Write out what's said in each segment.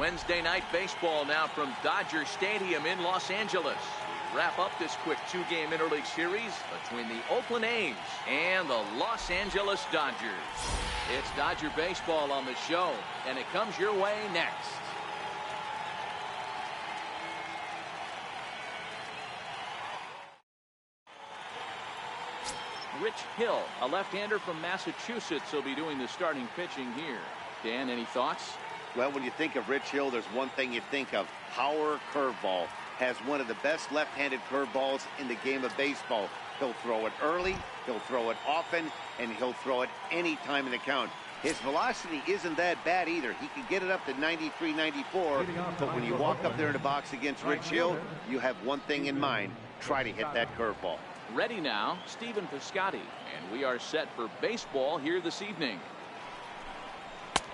Wednesday night baseball now from Dodger Stadium in Los Angeles. We wrap up this quick two-game interleague series between the Oakland A's and the Los Angeles Dodgers. It's Dodger baseball on the show, and it comes your way next. Rich Hill, a left-hander from Massachusetts, will be doing the starting pitching here. Dan, any thoughts? Well, when you think of Rich Hill, there's one thing you think of. Power curveball. Has one of the best left-handed curveballs in the game of baseball. He'll throw it early, he'll throw it often, and he'll throw it any time in the count. His velocity isn't that bad either. He can get it up to 93, 94, but when you walk up there in the box against Rich Hill, you have one thing in mind. Try to hit that curveball. Ready now, Stephen Piscotty, and we are set for baseball here this evening.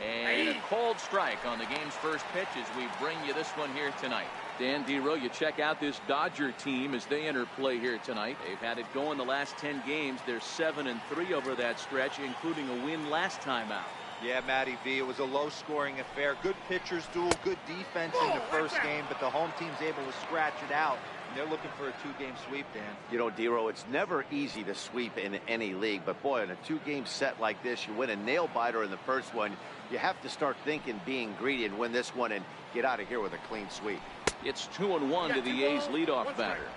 And a cold strike on the game's first pitch as we bring you this one here tonight. Dan Dero, you check out this Dodger team as they enter play here tonight. They've had it going the last 10 games. They're 7-3 over that stretch, including a win last time out. Yeah, Matty V, it was a low-scoring affair. Good pitchers duel, good defense in the first game, but the home team's able to scratch it out. They're looking for a two-game sweep, Dan. You know, Dero, it's never easy to sweep in any league, but boy, in a two-game set like this, you win a nail-biter in the first one, you have to start thinking being greedy and win this one and get out of here with a clean sweep. It's 2-1 to the A's leadoff batter.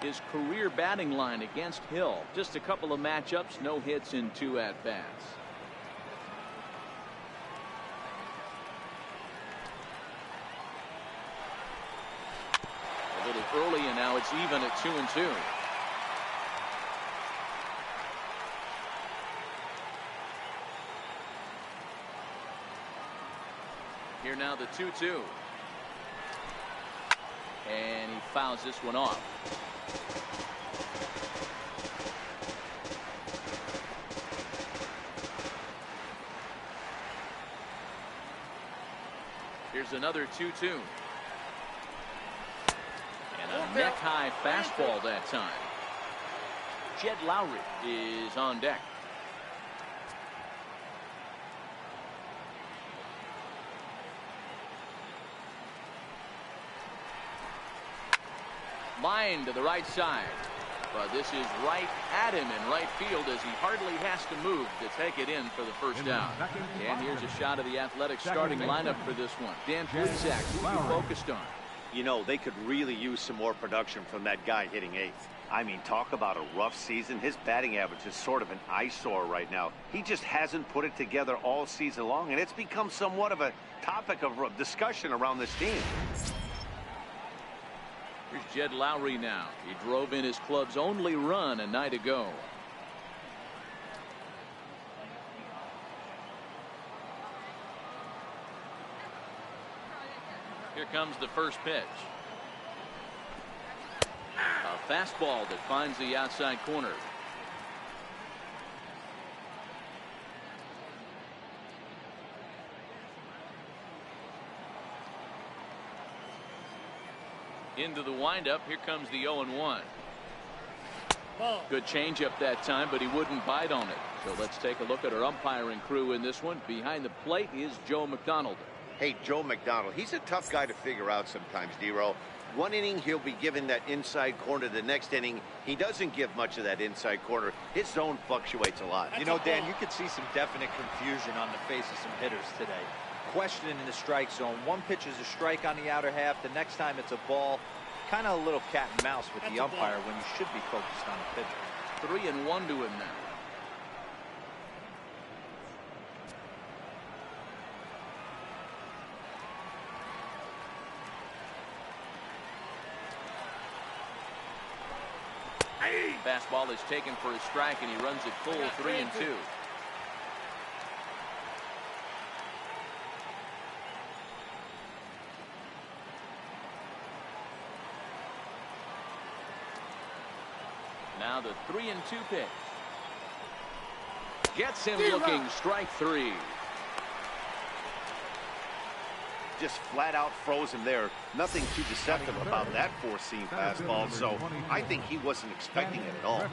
His career batting line against Hill. Just a couple of matchups, no hits in 2 at-bats. A little early, and now it's even at 2-2. Here now the 2-2. And he fouls this one off. Here's another 2-2. And a neck-high fastball that time. Jed Lowry is on deck. Line to the right side. But this is right at him in right field as he hardly has to move to take it in for the first down. And here's a shot of the Athletics starting lineup for this one. Dan Plusak, who you focused on? You know, they could really use some more production from that guy hitting eighth. I mean, talk about a rough season. His batting average is sort of an eyesore right now. He just hasn't put it together all season long, and it's become somewhat of a topic of discussion around this team. Here's Jed Lowry now. He drove in his club's only run a night ago. Here comes the first pitch. A fastball that finds the outside corner. Into the windup. Here comes the 0-1. Good changeup that time, but he wouldn't bite on it. So let's take a look at our umpiring crew in this one. Behind the plate is Joe McDonald. Hey, Joe McDonald, he's a tough guy to figure out sometimes, Dero. One inning, he'll be given that inside corner. The next inning, he doesn't give much of that inside corner. His zone fluctuates a lot. You know, Dan, you could see some definite confusion on the face of some hitters today. Questioning in the strike zone. One pitch is a strike on the outer half. The next time it's a ball. Kind of a little cat and mouse with the umpire when you should be focused on the pitcher. 3-1 to him now. Fastball is taken for a strike, and he runs it full 3-2. Now the 3-2 pitch. Gets him looking. Strike 3. Just flat out froze him there. Nothing too deceptive about that four-seam fastball, so I think he wasn't expecting it at all.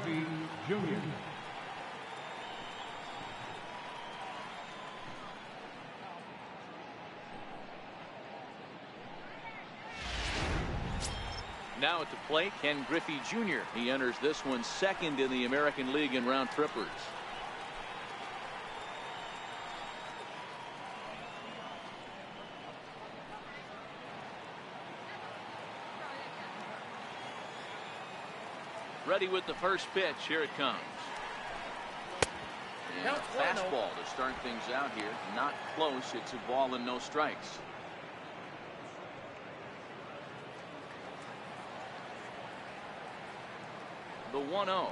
Now at the plate, Ken Griffey Jr. He enters this one second in the American League in round trippers. Ready with the first pitch. Here it comes. And a fastball to start things out here. Not close. It's a ball and no strikes. The 1-0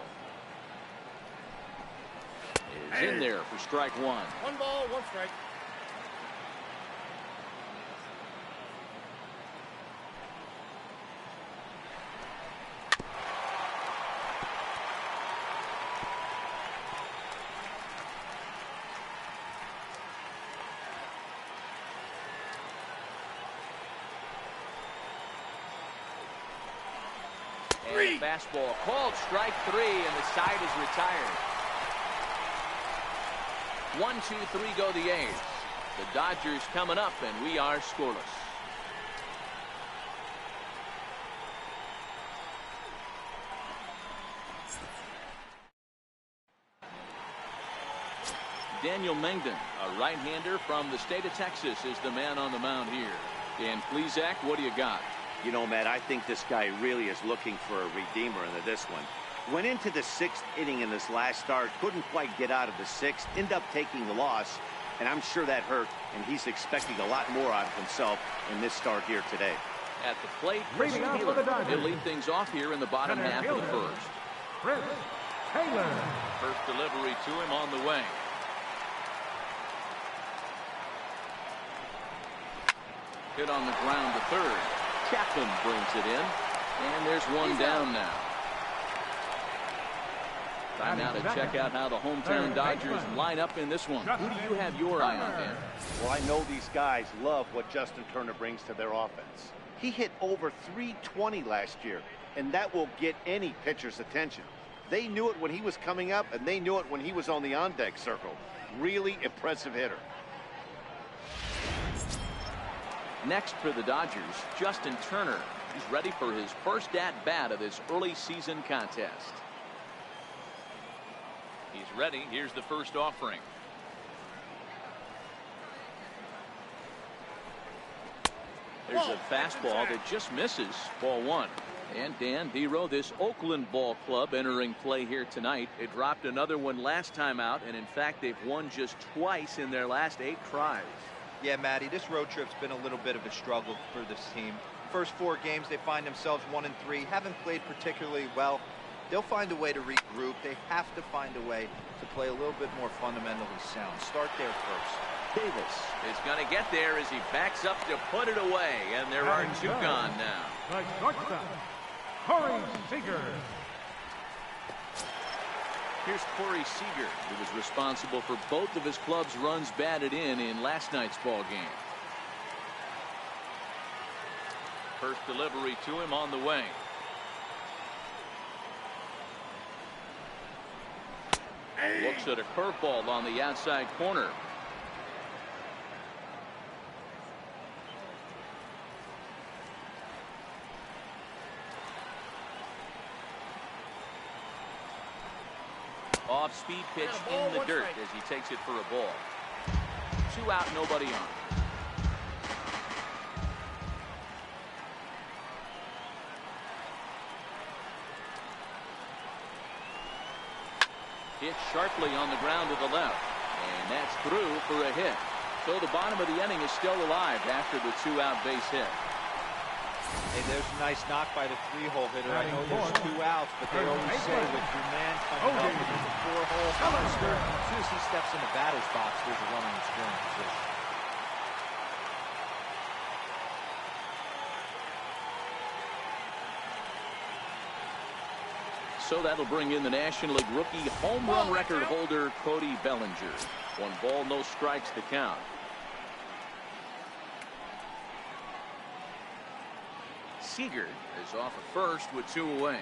is in there for strike one. 1 ball, 1 strike. And fastball called strike 3, and the side is retired. 1-2-3 go the A's. The Dodgers coming up, and we are scoreless. Daniel Mengden, a right-hander from the state of Texas, is the man on the mound here. Dan Plesac, what do you got? You know, Matt, I think this guy really is looking for a redeemer into this one. Went into the 6th inning in this last start, couldn't quite get out of the 6th, ended up taking the loss, and I'm sure that hurt, and he's expecting a lot more out of himself in this start here today. At the plate, Chris Taylor. He'll lead things off here in the bottom half of the first. Chris Taylor. First delivery to him on the way. Hit on the ground to third. Chapman brings it in, and there's one down now. Time now to check out how the hometown Dodgers line up in this one. Who do you have your eye on, Dan? Well, I know these guys love what Justin Turner brings to their offense. He hit over .320 last year, and that will get any pitcher's attention. They knew it when he was coming up, and they knew it when he was on the on-deck circle. Really impressive hitter. Next for the Dodgers, Justin Turner. He's ready for his first at-bat of this early season contest. He's ready. Here's the first offering. There's a fastball that just misses. Ball 1. And Dan Vero, this Oakland ball club entering play here tonight. It dropped another one last time out, and in fact they've won just twice in their last 8 tries. Yeah, Matty, this road trip's been a little bit of a struggle for this team. First 4 games, they find themselves 1-3, haven't played particularly well. They'll find a way to regroup. They have to find a way to play a little bit more fundamentally sound. Start there first. Davis is going to get there as he backs up to put it away, and there are 2 gone now. The shortstop, Corey Seager. Here's Corey Seager, who was responsible for both of his club's runs batted in last night's ball game. First delivery to him on the way. Looks at a curveball on the outside corner. Off-speed pitch in the dirt as he takes it for a ball. 2 out, nobody on. Hit sharply on the ground to the left, and that's through for a hit. So the bottom of the inning is still alive after the 2-out base hit. Hey, there's a nice knock by the 3-hole hitter. I know there's 2 outs, but they always say with your man coming up in the 4-hole harvester, as soon as he steps in the batter's box, there's a runner in scoring position. So that'll bring in the National League rookie home run record holder Cody Bellinger. 1 ball, no strikes to count. Seager is off at first with 2 away.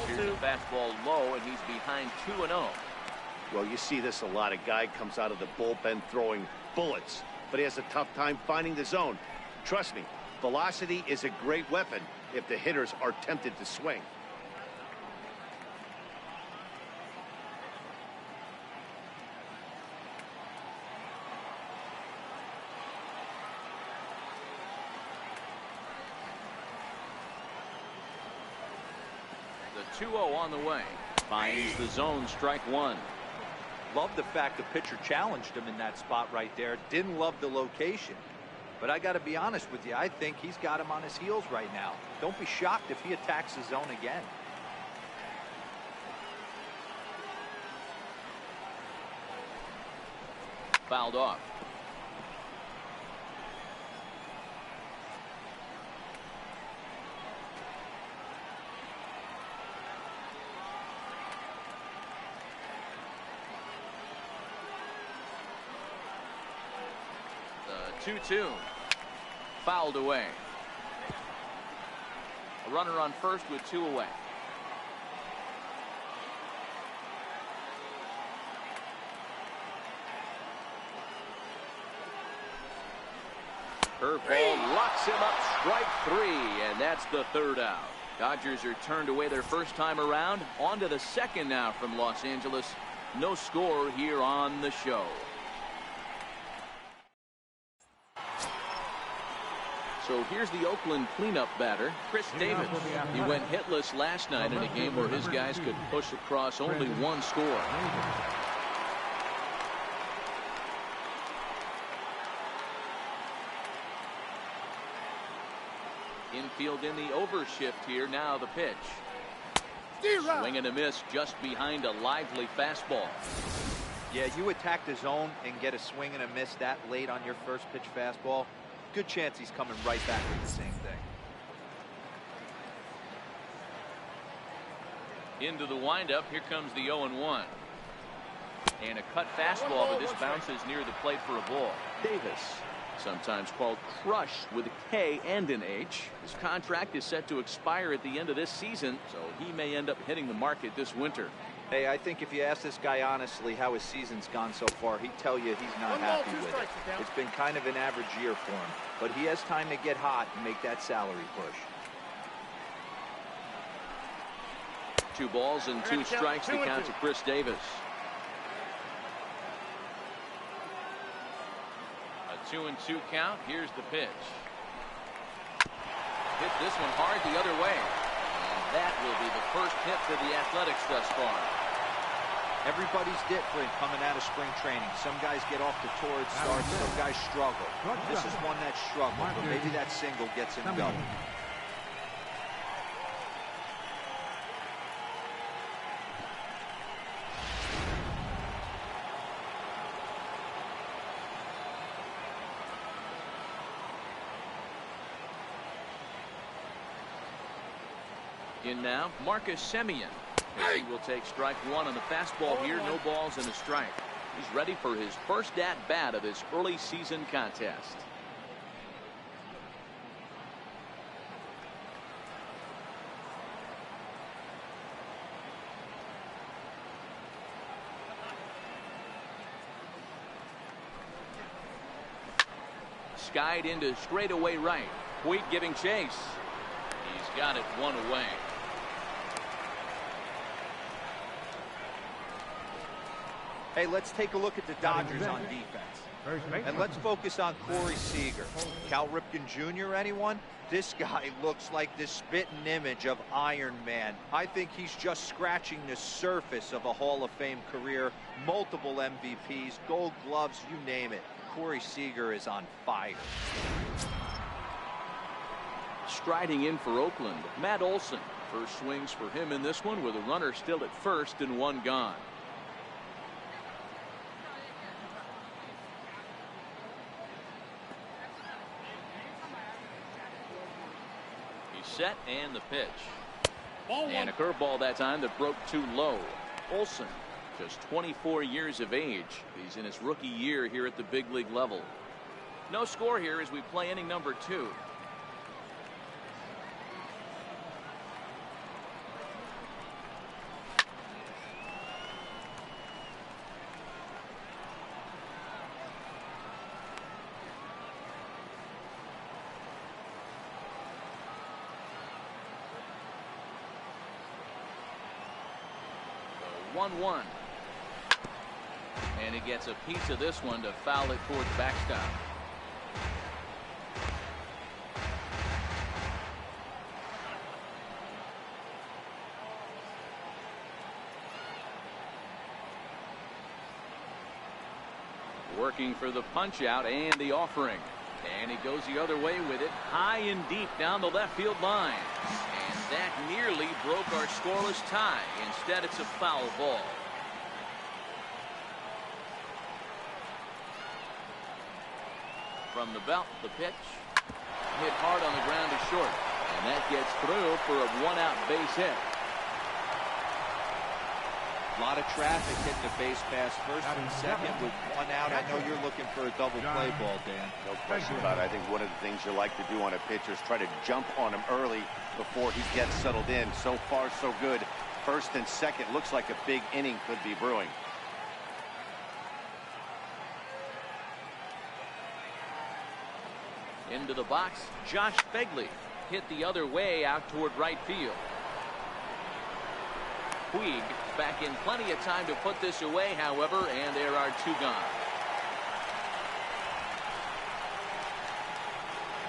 Here's the fastball low, and he's behind 2-0. Well, you see this a lot. A guy comes out of the bullpen throwing bullets, but he has a tough time finding the zone. Trust me, velocity is a great weapon if the hitters are tempted to swing. The 2-0 on the way. Finds the zone, strike one. Love the fact the pitcher challenged him in that spot right there. Didn't love the location. But I got to be honest with you, I think he's got him on his heels right now. Don't be shocked if he attacks the zone again. Fouled off. The 2-2. Fouled away. A runner on first with two away. Curveball locks him up, strike three, and that's the third out. Dodgers are turned away their first time around. On to the second now from Los Angeles. No score here on the show. So here's the Oakland cleanup batter, Chris Davis. He went hitless last night in a game where his guys could push across only one score. Infield in the overshift here. Now the pitch. Swing and a miss just behind a lively fastball. Yeah, you attack the zone and get a swing and a miss that late on your first pitch fastball. Good chance he's coming right back with the same thing. Into the windup. Here comes the 0-1. And a cut fastball, but this bounces near the plate for a ball. Davis, sometimes called Crush with a K and an H. His contract is set to expire at the end of this season, so he may end up hitting the market this winter. Hey, I think if you ask this guy honestly how his season's gone so far, he'd tell you he's not happy with it. It's been kind of an average year for him, but he has time to get hot and make that salary push. 2 balls and 2 strikes to count to Chris Davis. A 2-2 count. Here's the pitch. Hit this one hard the other way. And that will be the first hit for the Athletics thus far. Everybody's different coming out of spring training. Some guys get off to torrid starts, some guys struggle. This is one that struggled, but maybe that single gets him going. In now, Marcus Semien. He will take strike one on the fastball here. No balls and a strike. He's ready for his first at-bat of this early season contest. Skied into straightaway right. Wheat giving chase. He's got it one away. Hey, let's take a look at the Dodgers on defense. And let's focus on Corey Seager. Cal Ripken Jr., anyone? This guy looks like the spitting image of Iron Man. I think he's just scratching the surface of a Hall of Fame career. Multiple MVPs, Gold Gloves, you name it. Corey Seager is on fire. Striding in for Oakland, Matt Olson. First swings for him in this one with a runner still at first and one gone. Set and the pitch. And a curveball that time that broke too low. Olson, just 24 years of age. He's in his rookie year here at the big league level. No score here as we play inning number 2. 1-1. And he gets a piece of this one to foul it towards backstop. Working for the punch out and the offering. And he goes the other way with it, high and deep down the left field line. And that nearly broke our scoreless tie. Instead, it's a foul ball. From the belt, the pitch. Hit hard on the ground to short. And that gets through for a one-out base hit. A lot of traffic hitting the base pass first and second with one out. I know you're looking for a double play ball, Dan. No question about it. I think one of the things you like to do on a pitcher is try to jump on him early before he gets settled in. So far, so good. First and second looks like a big inning could be brewing. Into the box, Josh Begley hit the other way out toward right field. Puig back in plenty of time to put this away, however, and there are two gone.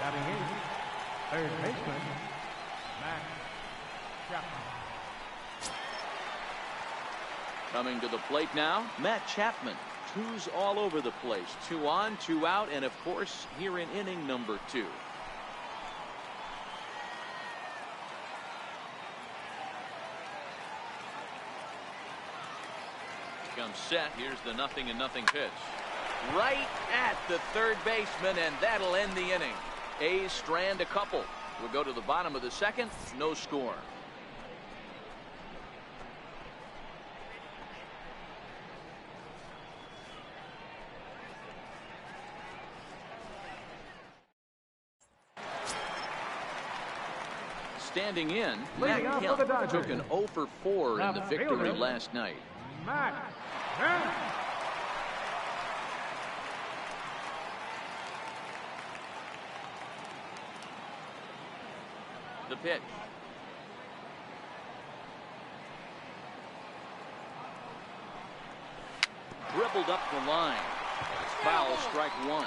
Batting eighth, third baseman, Matt Chapman. Coming to the plate now, Matt Chapman. Twos all over the place. 2 on, 2 out, and of course, here in inning number 2. Comes set. Here's the 0-0 pitch. Right at the third baseman, and that'll end the inning. A's strand a couple. We'll go to the bottom of the second. No score. Standing in, Matt Kemp took an 0 for 4 in the victory last night. Matt Kemp. The pitch. Dribbled up the line. It's foul, strike 1.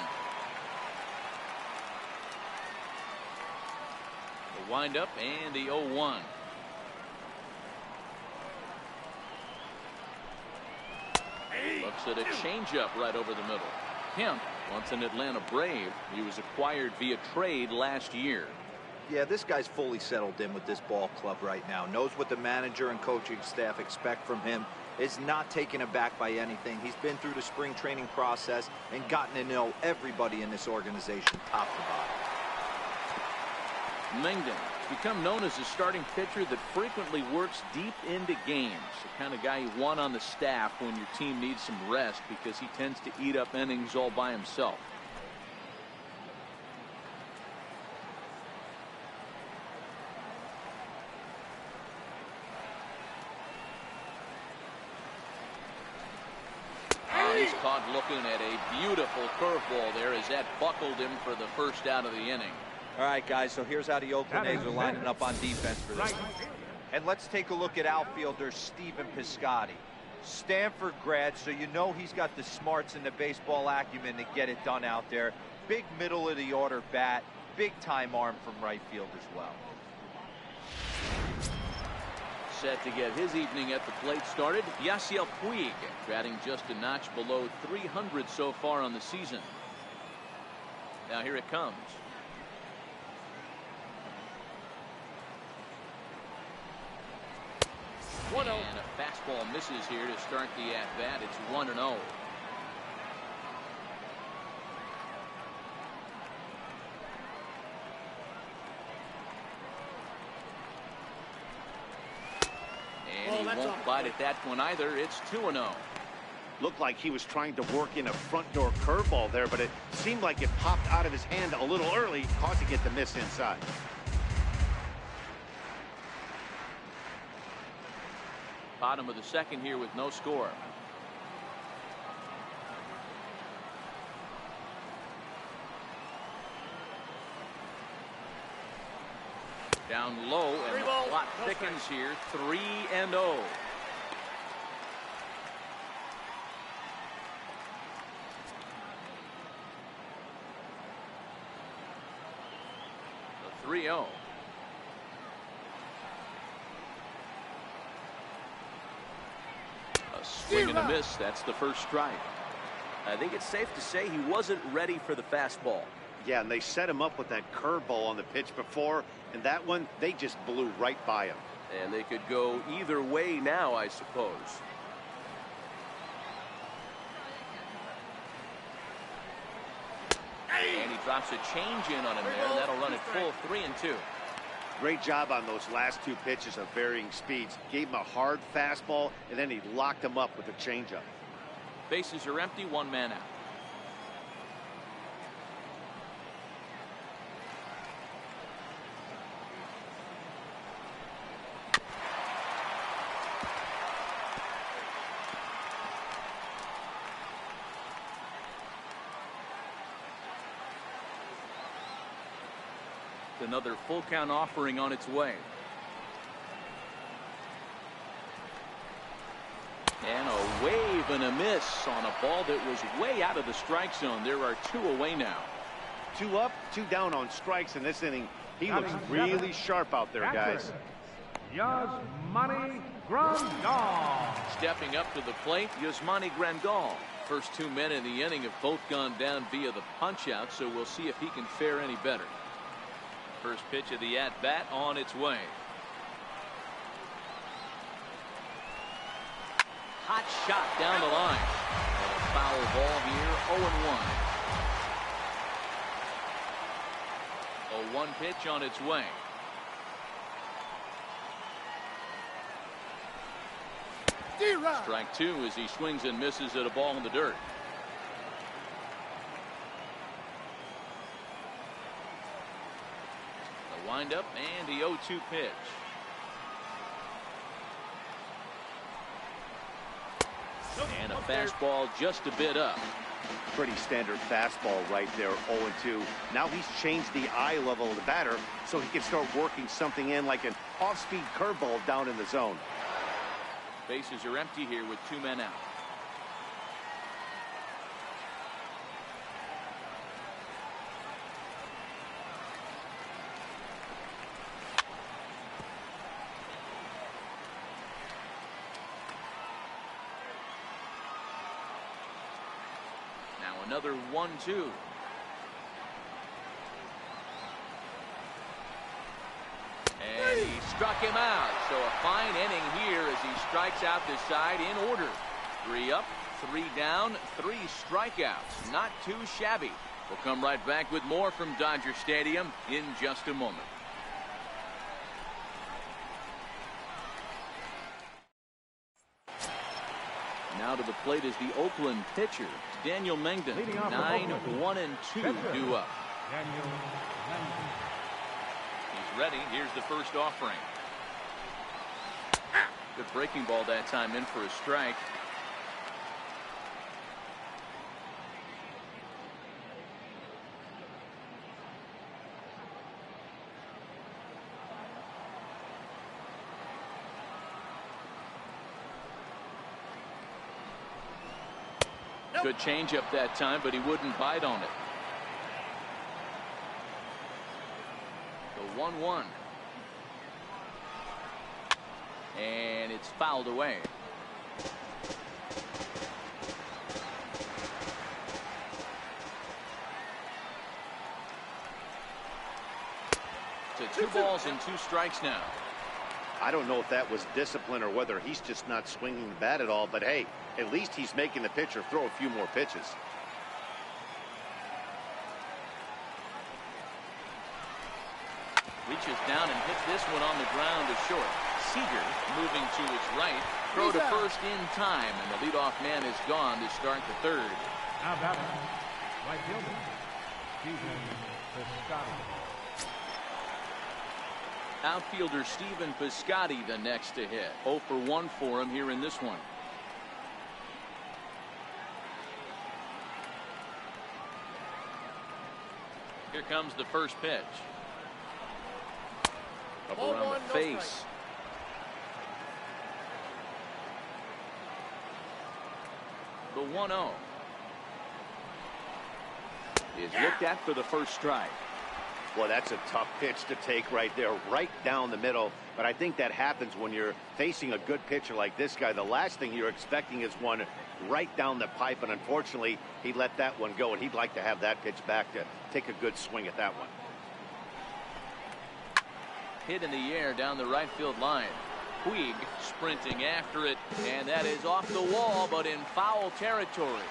The windup and the 0-1. Looks at a changeup right over the middle. Kemp, once an Atlanta Brave, he was acquired via trade last year. Yeah, this guy's fully settled in with this ball club right now. Knows what the manager and coaching staff expect from him. Is not taken aback by anything. He's been through the spring training process and gotten to know everybody in this organization top to bottom. Mengden, become known as a starting pitcher that frequently works deep into games. The kind of guy you want on the staff when your team needs some rest because he tends to eat up innings all by himself. He's caught looking at a beautiful curveball there as that buckled him for the first out of the inning. All right, guys, so here's how the Oakland A's are lining up on defense for this. And let's take a look at outfielder Stephen Piscotty. Stanford grad, so you know he's got the smarts and the baseball acumen to get it done out there. Big middle of the order bat, big time arm from right field as well. Set to get his evening at the plate started, Yasiel Puig, batting just a notch below 300 so far on the season. Now here it comes. And a fastball misses here to start the at-bat. It's 1-0. And he won't bite at that one either. It's 2-0. Looked like he was trying to work in a front door curveball there, but it seemed like it popped out of his hand a little early, causing it to miss inside. Bottom of the second here with no score. Down low, and the plot thickens here. 3-0. 3-0. A swing and a miss. That's the first strike. I think it's safe to say he wasn't ready for the fastball. Yeah, and they set him up with that curveball on the pitch before, and that one, they just blew right by him. And they could go either way now, I suppose. And he drops a change in on him there, and that'll run it full 3-2. Great job on those last two pitches of varying speeds. Gave him a hard fastball, and then he locked him up with a changeup. Bases are empty, one man out. Another full count offering on its way. And a wave and a miss on a ball that was way out of the strike zone. There are 2 away now. 2 up, 2 down on strikes in this inning. He looks really sharp out there, guys. Yasmani Grandal. Stepping up to the plate, Yasmani Grandal. First 2 men in the inning have both gone down via the punch out, so we'll see if he can fare any better. First pitch of the at-bat on its way. Hot shot down the line. And a foul ball here, 0-1. A 1 pitch on its way. Strike 2 as he swings and misses at a ball in the dirt. The windup and the 0-2 pitch. And a fastball just a bit up. Pretty standard fastball right there, 0-2. Now he's changed the eye level of the batter so he can start working something in like an off-speed curveball down in the zone. Bases are empty here with 2 men out. Now another 1-2. And he struck him out. So a fine inning here as he strikes out this side in order. 3 up, 3 down, 3 strikeouts. Not too shabby. We'll come right back with more from Dodger Stadium in just a moment. Now to the plate is the Oakland pitcher, Daniel Mengden. 9-1-2 due up. Daniel Mengden. He's ready. Here's the first offering. Good breaking ball that time, in for a strike. Good changeup that time, but he wouldn't bite on it. The 1-1. And it's fouled away. To 2 balls and 2 strikes now. I don't know if that was discipline or whether he's just not swinging the bat at all, but hey, at least he's making the pitcher throw a few more pitches. Reaches down and hits this one on the ground to short. Seager moving to his right. Throw to first in time, and the leadoff man is gone to start the 3rd. Now batting, right fielder, Stephen Piscotty. Outfielder Stephen Piscotty the next to hit. 0 for 1 for him here in this one. Here comes the first pitch. Up around the face. The 1-0 is looked at for the first strike. Well, that's a tough pitch to take right there, right down the middle. But I think that happens when you're facing a good pitcher like this guy. The last thing you're expecting is one right down the pipe, and unfortunately, he let that one go, and he'd like to have that pitch back to take a good swing at that one. Hit in the air down the right field line. Puig sprinting after it, and that is off the wall, but in foul territory.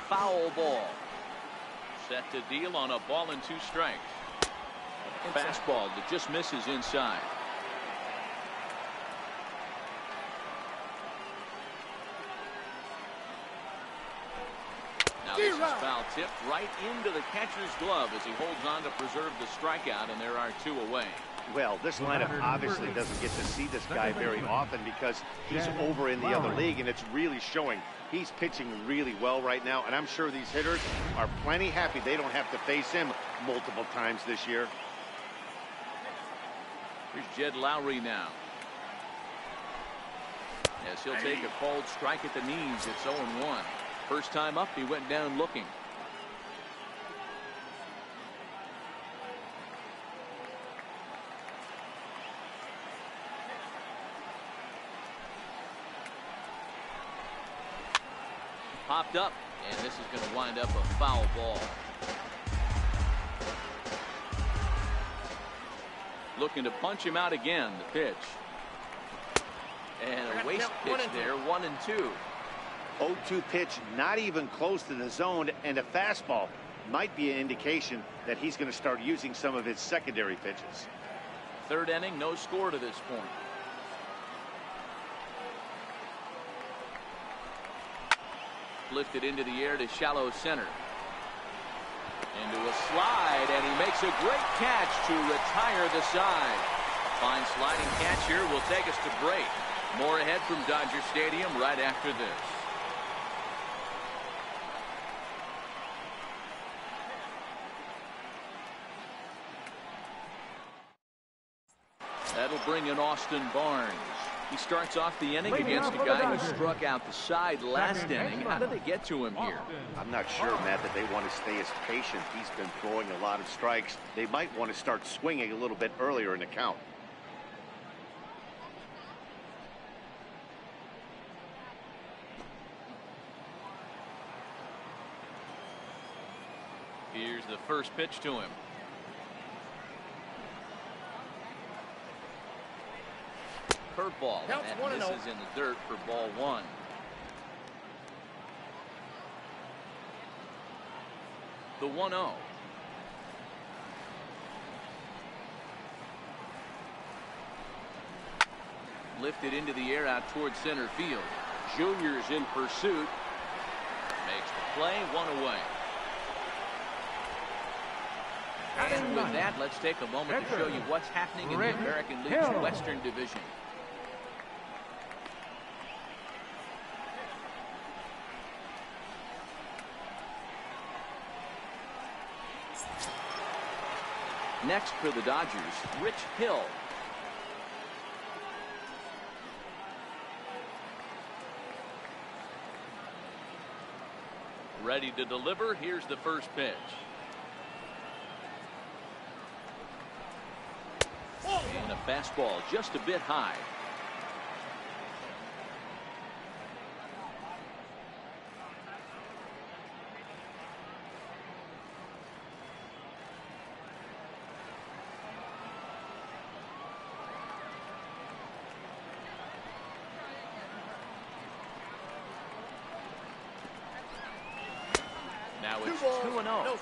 Foul ball. Set to deal on a ball and 2 strikes. Fastball that just misses inside. Now this is foul tipped right into the catcher's glove as he holds on to preserve the strikeout, and there are 2 away. Well, this lineup obviously doesn't get to see this guy very often because he's over in the other league, and it's really showing. He's pitching really well right now, and I'm sure these hitters are plenty happy they don't have to face him multiple times this year. Here's Jed Lowry now. As he'll take a called strike at the knees. It's 0-1. First time up, he went down looking. Popped up, and this is going to wind up a foul ball. Looking to punch him out again, the pitch. And a waste pitch there, 1-2. 0-2 pitch, not even close to the zone, and a fastball might be an indication that he's going to start using some of his secondary pitches. 3rd inning, no score to this point. Lifted into the air to shallow center. Into a slide, and he makes a great catch to retire the side. Fine sliding catch here will take us to break. More ahead from Dodger Stadium right after this. That'll bring in Austin Barnes. He starts off the inning against a guy who struck out the side last inning. How did they get to him here? I'm not sure, Matt, that they want to stay as patient. He's been throwing a lot of strikes. They might want to start swinging a little bit earlier in the count. Here's the first pitch to him. Curveball, and this is in the dirt for ball 1. The 1-0. Lifted into the air out towards center field. Junior's in pursuit. Makes the play, 1 away. And with that, let's take a moment to show you what's happening in the American League's Western Division. Next for the Dodgers, Rich Hill. Ready to deliver. Here's the first pitch. And a fastball just a bit high. Now it's 2-0.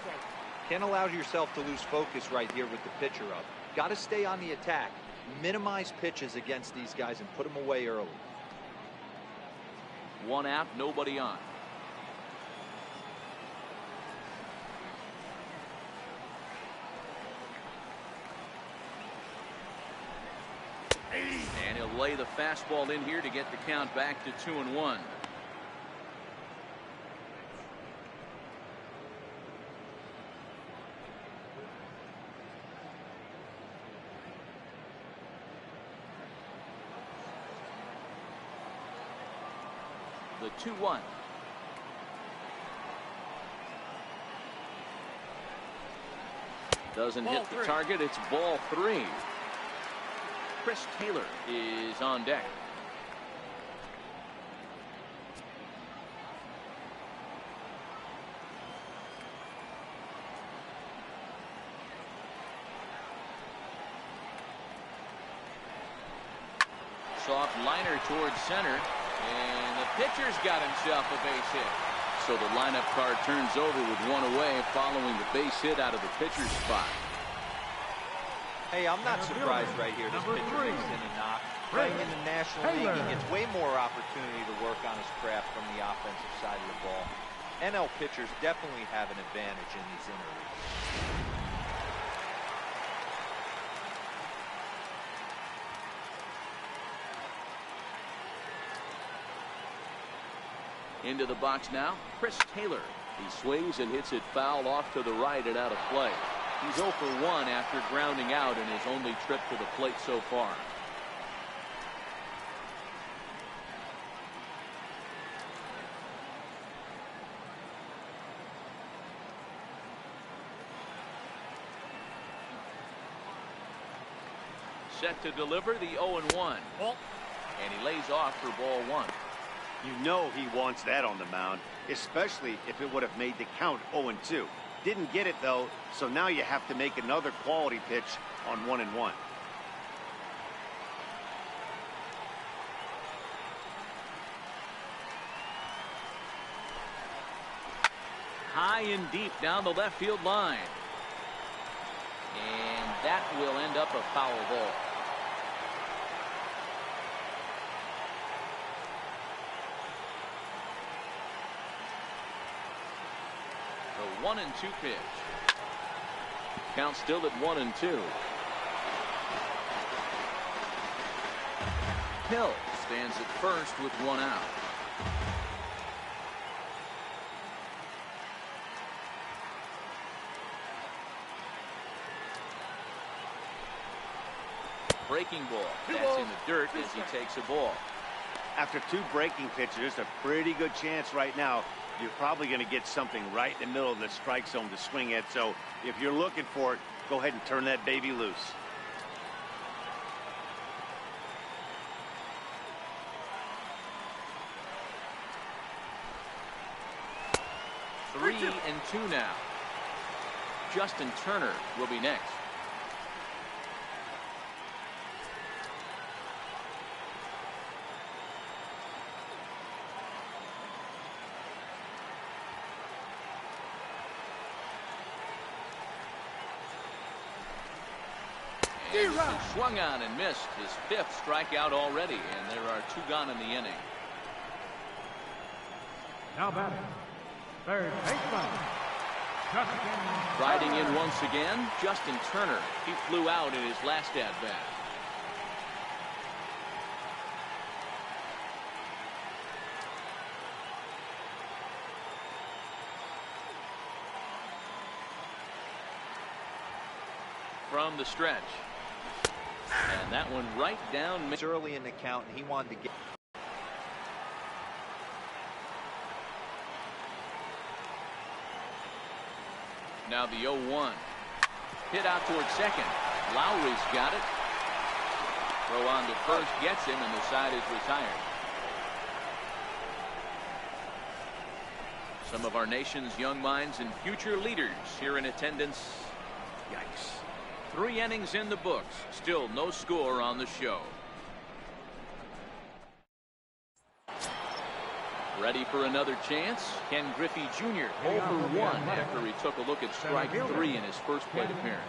Can't allow yourself to lose focus right here with the pitcher up. Got to stay on the attack. Minimize pitches against these guys and put them away early. 1 out, nobody on. And he'll lay the fastball in here to get the count back to 2-1. The 2-1. Doesn't hit the target. It's ball 3. Chris Taylor is on deck. Soft liner towards center, and the pitcher's got himself a base hit. So the lineup card turns over with 1 away following the base hit out of the pitcher's spot. Hey, I'm not surprised right here. This pitcher is in a knock. Playing in the National League, he gets way more opportunity to work on his craft from the offensive side of the ball. NL pitchers definitely have an advantage in these interleagues. Into the box now, Chris Taylor. He swings and hits it foul off to the right and out of play. He's 0 for 1 after grounding out in his only trip to the plate so far. Set to deliver the 0-1. And he lays off for ball 1. You know he wants that on the mound, especially if it would have made the count 0-2. Didn't get it, though, so now you have to make another quality pitch on 1-1. High and deep down the left field line. And that will end up a foul ball. The 1-2 pitch. Count still at 1-2. Hill stands at first with 1 out. Breaking ball. That's in the dirt as he takes a ball. After 2 breaking pitches, there's a pretty good chance right now you're probably going to get something right in the middle of the strike zone to swing at. So if you're looking for it, go ahead and turn that baby loose. Three and 2 now. Justin Turner will be next. And he swung on and missed his 5th strikeout already, and there are 2 gone in the inning. Now batting, third baseman, Justin. Riding in once again, Justin Turner. He flew out in his last at-bat. From the stretch. And that one right down. It's early in the count, and he wanted to get. Now the 0-1. Hit out towards second. Lowry's got it. Throw on to first gets him, and the side is retired. Some of our nation's young minds and future leaders here in attendance. Yikes. 3 innings in the books. Still no score on the show. Ready for another chance? Ken Griffey Jr. 0 for 1 after he took a look at strike 3 in his first plate appearance.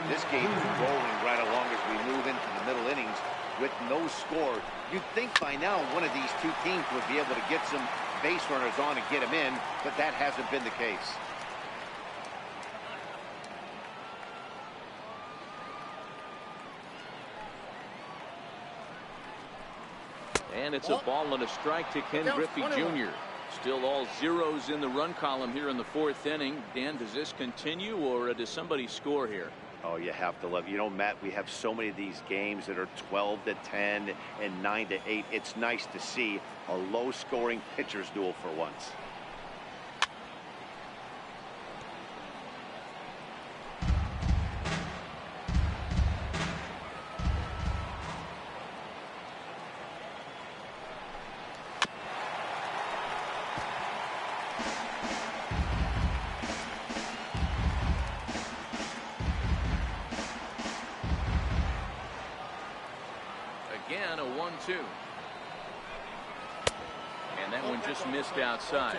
This game is rolling right along as we move into the middle innings with no score. You'd think by now one of these 2 teams would be able to get some base runners on and get them in, but that hasn't been the case. And it's a ball and a strike to Ken Griffey Jr. Still all zeros in the run column here in the 4th inning. Dan, does this continue, or does somebody score here? Oh, you have to love it. You know, Matt, we have so many of these games that are 12-10 and 9-8. It's nice to see a low-scoring pitcher's duel for once. missed outside.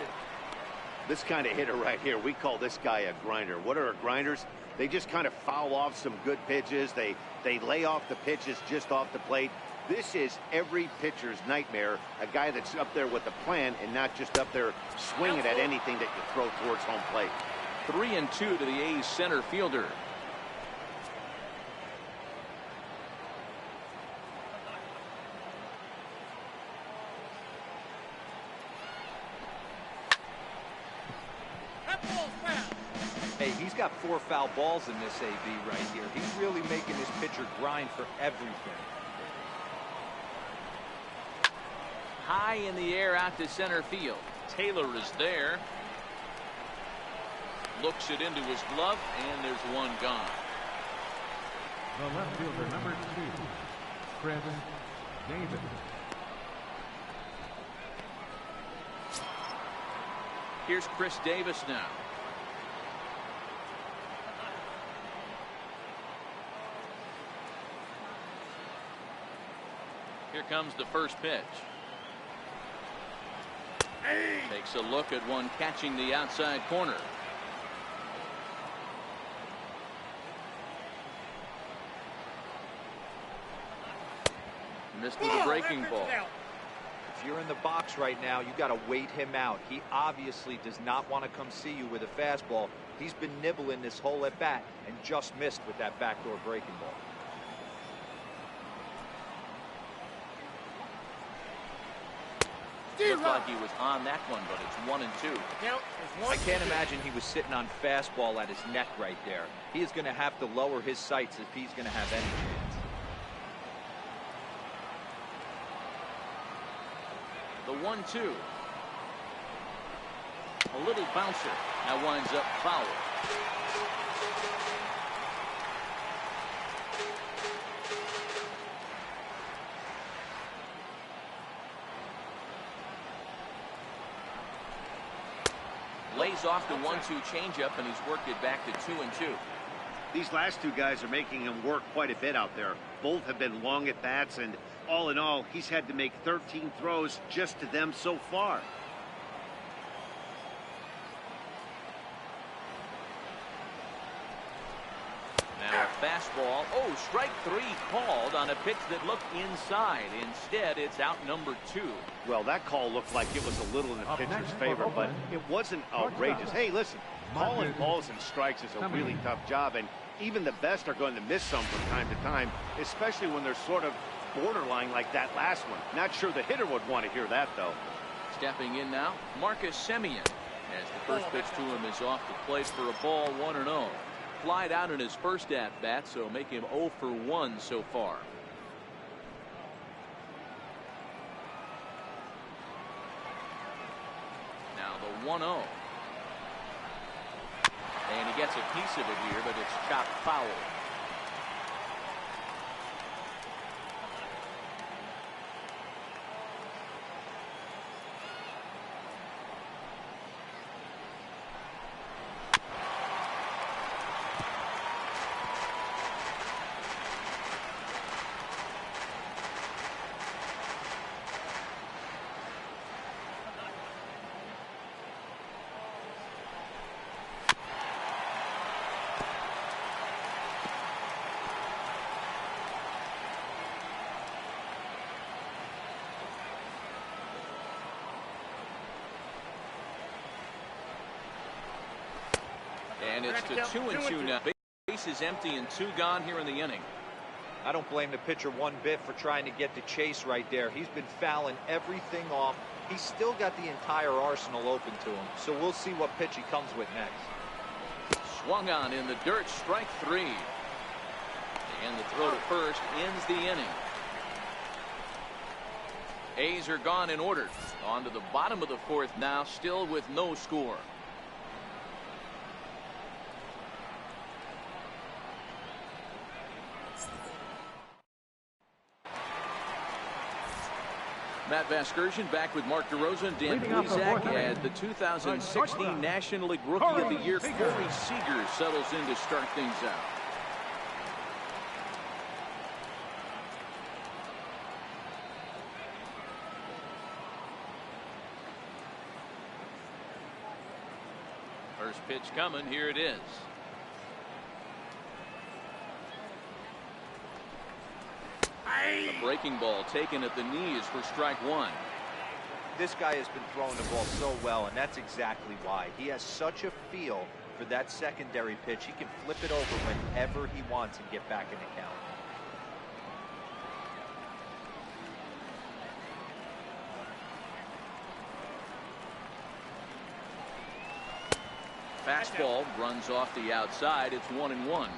This kind of hitter right here, we call this guy a grinder. What are grinders? They just kind of foul off some good pitches. They lay off the pitches just off the plate. This is every pitcher's nightmare, a guy that's up there with a plan and not just up there swinging at anything that you throw towards home plate. 3-2 to the A's center fielder. Hey, he's got 4 foul balls in this AB right here. He's really making his pitcher grind for everything. High in the air out to center field. Taylor is there. Looks it into his glove, and there's one gone. The left fielder, number 2, Chris Davis. Here's Chris Davis now. Here comes the first pitch. Takes a look at one catching the outside corner. Missed with a breaking ball. If you're in the box right now, you got to wait him out. He obviously does not want to come see you with a fastball. He's been nibbling this whole at bat and just missed with that backdoor breaking ball. Looked like he was on that one, but it's 1-2. I can't imagine he was sitting on fastball at his neck right there. He is going to have to lower his sights if he's going to have any chance. The 1-2. A little bouncer. Now winds up foul. Lays off the 1-2 changeup, and he's worked it back to 2-2. These last two guys are making him work quite a bit out there. Both have been long at bats, and all in all, he's had to make 13 throws just to them so far. Now a fastball. Oh, strike 3 called on a pitch that looked inside. Instead, it's out number 2. Well, that call looked like it was a little in the pitcher's favor, but it wasn't outrageous. Hey, listen, calling balls and strikes is a really tough job, and even the best are going to miss some from time to time, especially when they're sort of borderline like that last one. Not sure the hitter would want to hear that, though. Stepping in now, Marcus Semien, as the first pitch to him is off the plate for a ball, 1-0. Flied out in his first at-bat, so make him 0 for 1 so far. Now the 1-0. And he gets a piece of it here, but it's chopped foul. And it's to 2-2 now. Base is empty and 2 gone here in the inning. I don't blame the pitcher one bit for trying to get the chase right there. He's been fouling everything off. He's still got the entire arsenal open to him. So we'll see what pitch he comes with next. Swung on in the dirt, strike 3. And the throw to first ends the inning. A's are gone in order. On to the bottom of the 4th now, still with no score. Matt Vasgersian back with Mark DeRosa and Dan Plesac as the 2016 National League Rookie of the Year, Corey Seager, settles in to start things out. First pitch coming. Here it is. A breaking ball taken at the knees for strike one. This guy has been throwing the ball so well, and that's exactly why. He has such a feel for that secondary pitch. He can flip it over whenever he wants and get back in the count. Fastball runs off the outside. It's 1-1.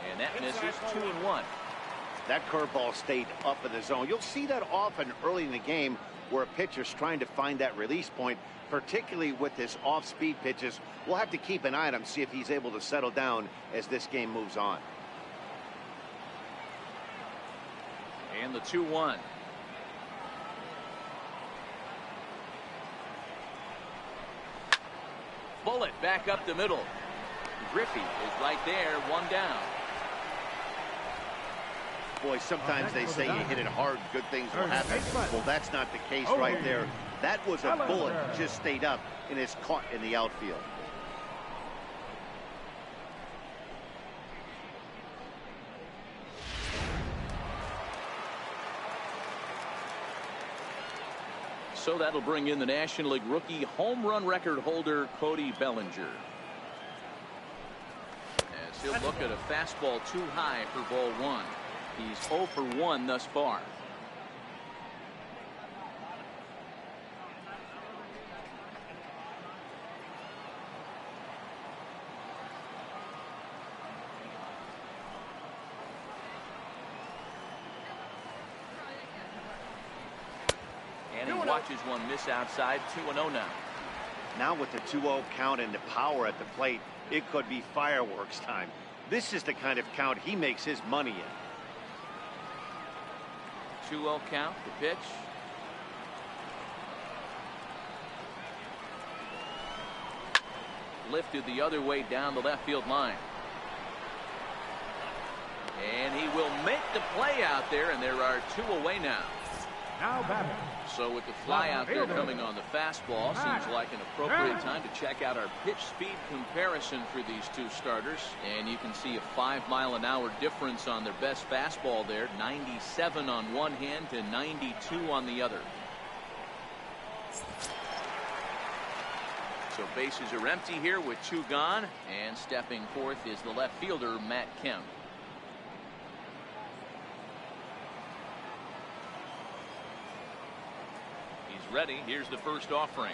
And that misses. 2-1. That curveball stayed up in the zone. You'll see that often early in the game where a pitcher's trying to find that release point, particularly with his off-speed pitches. We'll have to keep an eye on him, see if he's able to settle down as this game moves on. And the 2-1. Bullet back up the middle. Griffey is right there, one down. Boy, sometimes they say you hit it hard, good things will happen. Well, that's not the case right there. That was a bullet, just stayed up and is caught in the outfield. So that'll bring in the National League rookie home run record holder Cody Bellinger. As he'll look at a fastball too high for ball one. He's 0 for 1 thus far. And he watches one miss outside. 2-0 now. Now with the 2-0 count and the power at the plate, it could be fireworks time. This is the kind of count he makes his money in. 2-0 count, the pitch. Lifted the other way down the left field line. And he will make the play out there, and there are 2 away now. Now batting. So with the fly out there coming on the fastball, seems like an appropriate time to check out our pitch speed comparison for these two starters. And you can see a 5-mile-an-hour difference on their best fastball there. 97 on one hand to 92 on the other. So bases are empty here with 2 gone. And stepping forth is the left fielder, Matt Kemp. Ready. Here's the first offering.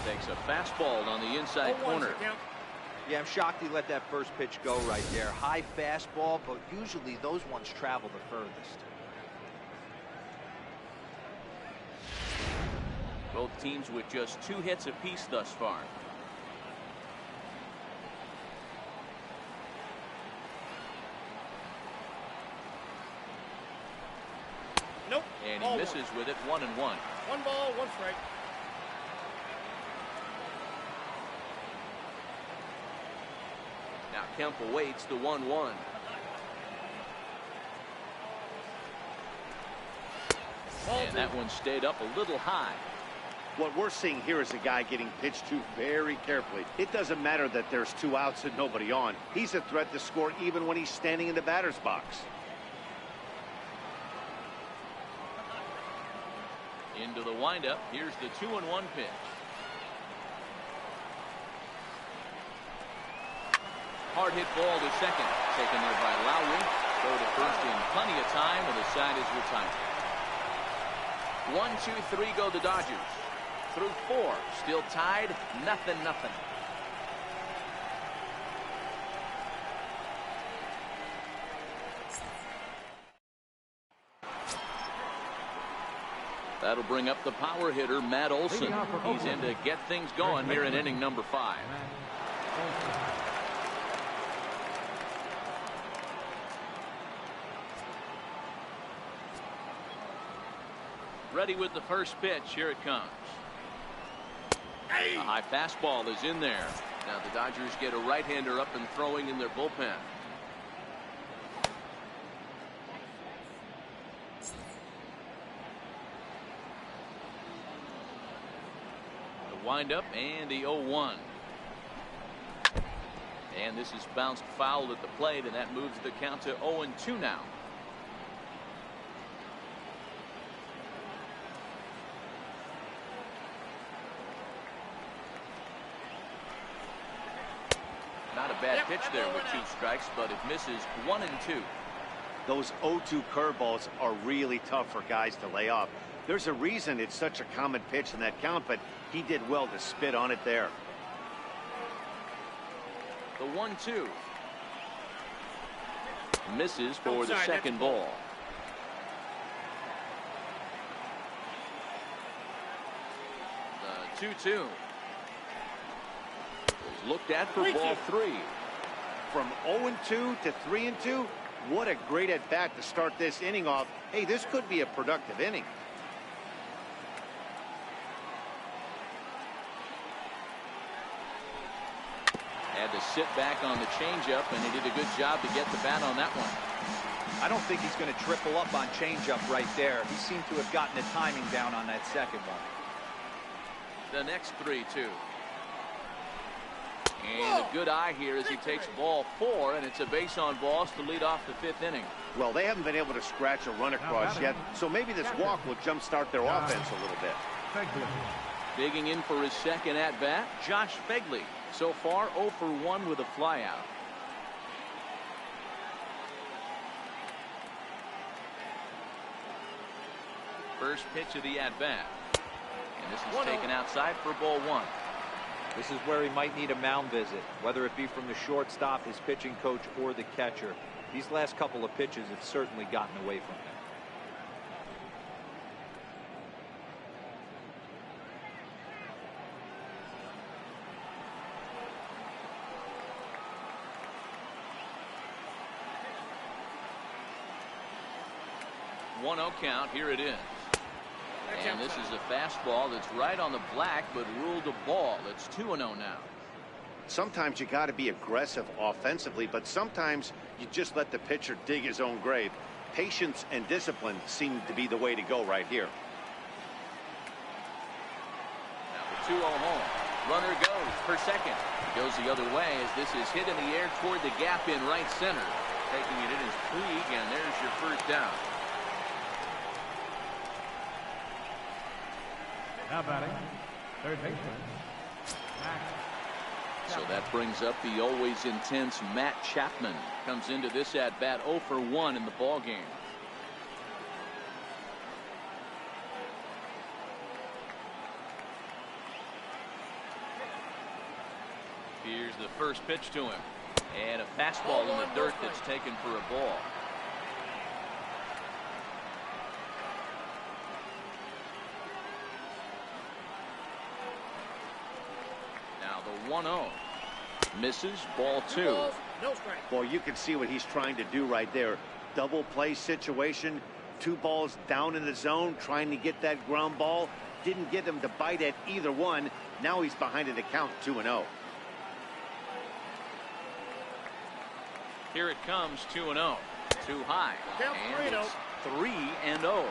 Takes a fastball on the inside corner. Yeah, I'm shocked he let that first pitch go right there. High fastball, but usually those ones travel the furthest. Both teams with just 2 hits apiece thus far. Nope. And he misses with it. 1-1. 1 ball, 1 strike. Now Kemp awaits the 1-1. And that one stayed up a little high. What we're seeing here is a guy getting pitched to very carefully. It doesn't matter that there's 2 outs and nobody on. He's a threat to score even when he's standing in the batter's box. Into the windup. Here's the 2-1 pitch. Hard hit ball to second. Taken there by Lowry. Go to first in plenty of time, and the side is retired. 1, 2, 3 go the Dodgers. Through 4. Still tied. 0-0. That'll bring up the power hitter, Matt Olson. He's in to get things going here in inning number 5. Ready with the first pitch. Here it comes. A high fastball is in there. Now the Dodgers get a right-hander up and throwing in their bullpen. The windup and the 0-1. And this is bounced foul at the plate, and that moves the count to 0-2 now. Not a bad pitch there with 2 strikes, but it misses 1-2. Those 0-2 curveballs are really tough for guys to lay off. There's a reason it's such a common pitch in that count, but he did well to spit on it there. The 1-2. Misses for the second ball. The 2-2. Looked at for ball 3. From 0-2 to 3-2, what a great at bat to start this inning off. Hey, this could be a productive inning. Had to sit back on the changeup, and he did a good job to get the bat on that one. I don't think he's going to triple up on changeup right there. He seemed to have gotten the timing down on that second one. The next 3-2. And a good eye here as he takes ball 4, and it's a base on balls to lead off the 5th inning. Well, they haven't been able to scratch a run across yet, so maybe this walk will jumpstart their offense a little bit. Digging in for his second at-bat, Josh Begley. So far, 0 for 1 with a flyout. First pitch of the at-bat. And this is taken outside for ball 1. This is where he might need a mound visit, whether it be from the shortstop, his pitching coach, or the catcher. These last couple of pitches have certainly gotten away from him. One 0 count. Here it is. And this is a fastball that's right on the black, but ruled a ball. It's 2-0 now. Sometimes you got to be aggressive offensively, but sometimes you just let the pitcher dig his own grave. Patience and discipline seem to be the way to go right here. Now the 2-0 home. Runner goes for second. Goes the other way as this is hit in the air toward the gap in right center. Taking it in his Puig, and there's your first down. Now batting, third baseman, Matt. So that brings up the always intense Matt Chapman. Comes into this at bat 0 for 1 in the ball game. Here's the first pitch to him, and a fastball in the dirt that's taken for a ball. The 1-0 misses, ball 2. No strike. Boy, you can see what he's trying to do right there. Double play situation, 2 balls down in the zone, trying to get that ground ball. Didn't get him to bite at either one. Now he's behind in the count, 2-0. Here it comes, 2-0. Too high. Count And 3-0. it's 3-0.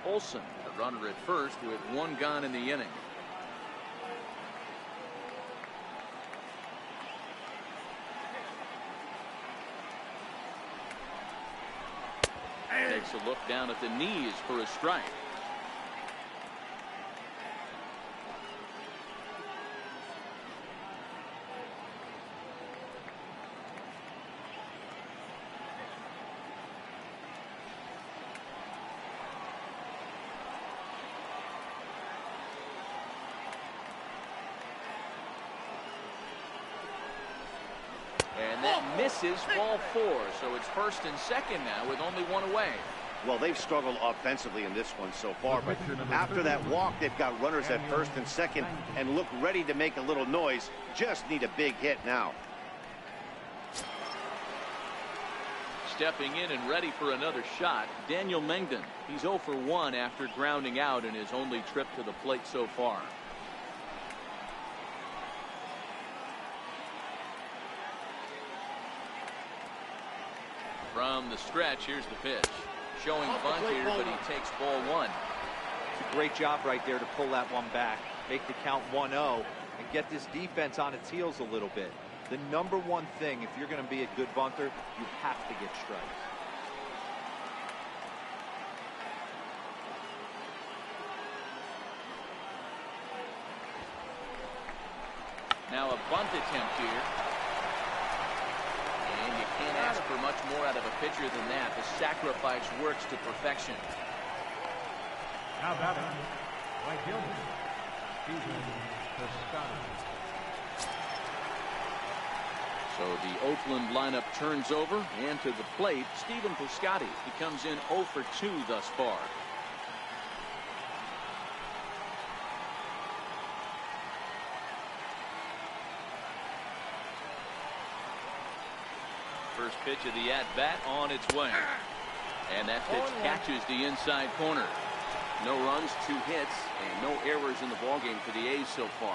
Olsen, the runner at first with 1 gone in the inning. Takes a look down at the knees for a strike. And that misses, ball 4. So it's first and second now with only 1 away. Well, they've struggled offensively in this one so far, but after that walk, they've got runners at first and second and look ready to make a little noise. Just need a big hit now. Stepping in and ready for another shot, Daniel Mengden. He's 0 for 1 after grounding out in his only trip to the plate so far. From the stretch, here's the pitch. Showing bunt here, but he takes ball 1. It's a great job right there to pull that one back, make the count 1-0, and get this defense on its heels a little bit. The number one thing, if you're going to be a good bunter, you have to get strikes. Now a bunt attempt here. And you can't ask for much more out of a pitcher than that. The sacrifice works to perfection. Now batting, right fielder, Stephen Piscotty. So the Oakland lineup turns over, and to the plate, Stephen Piscotty. He comes in 0 for 2 thus far. First pitch of the at-bat on its way. And that pitch catches the inside corner. No runs, 2 hits, and no errors in the ballgame for the A's so far.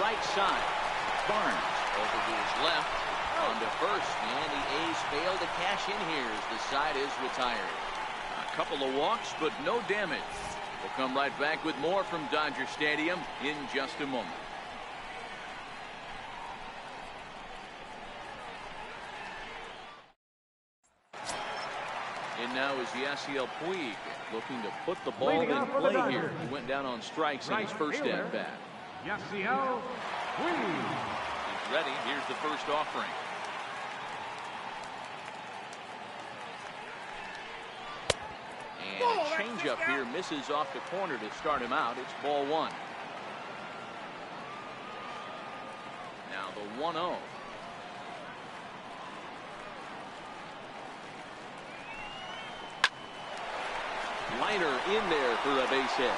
Right side. Barnes over to his left. On to first, and the A's fail to cash in here as the side is retired. A couple of walks, but no damage. We'll come right back with more from Dodger Stadium in just a moment. And now is Yasiel Puig looking to put the ball in play here. He went down on strikes in his first at-bat. Yasiel Puig. He's ready. Here's the first offering. And a changeup here misses off the corner to start him out. It's ball 1. Now the 1-0. Liner in there for a base hit.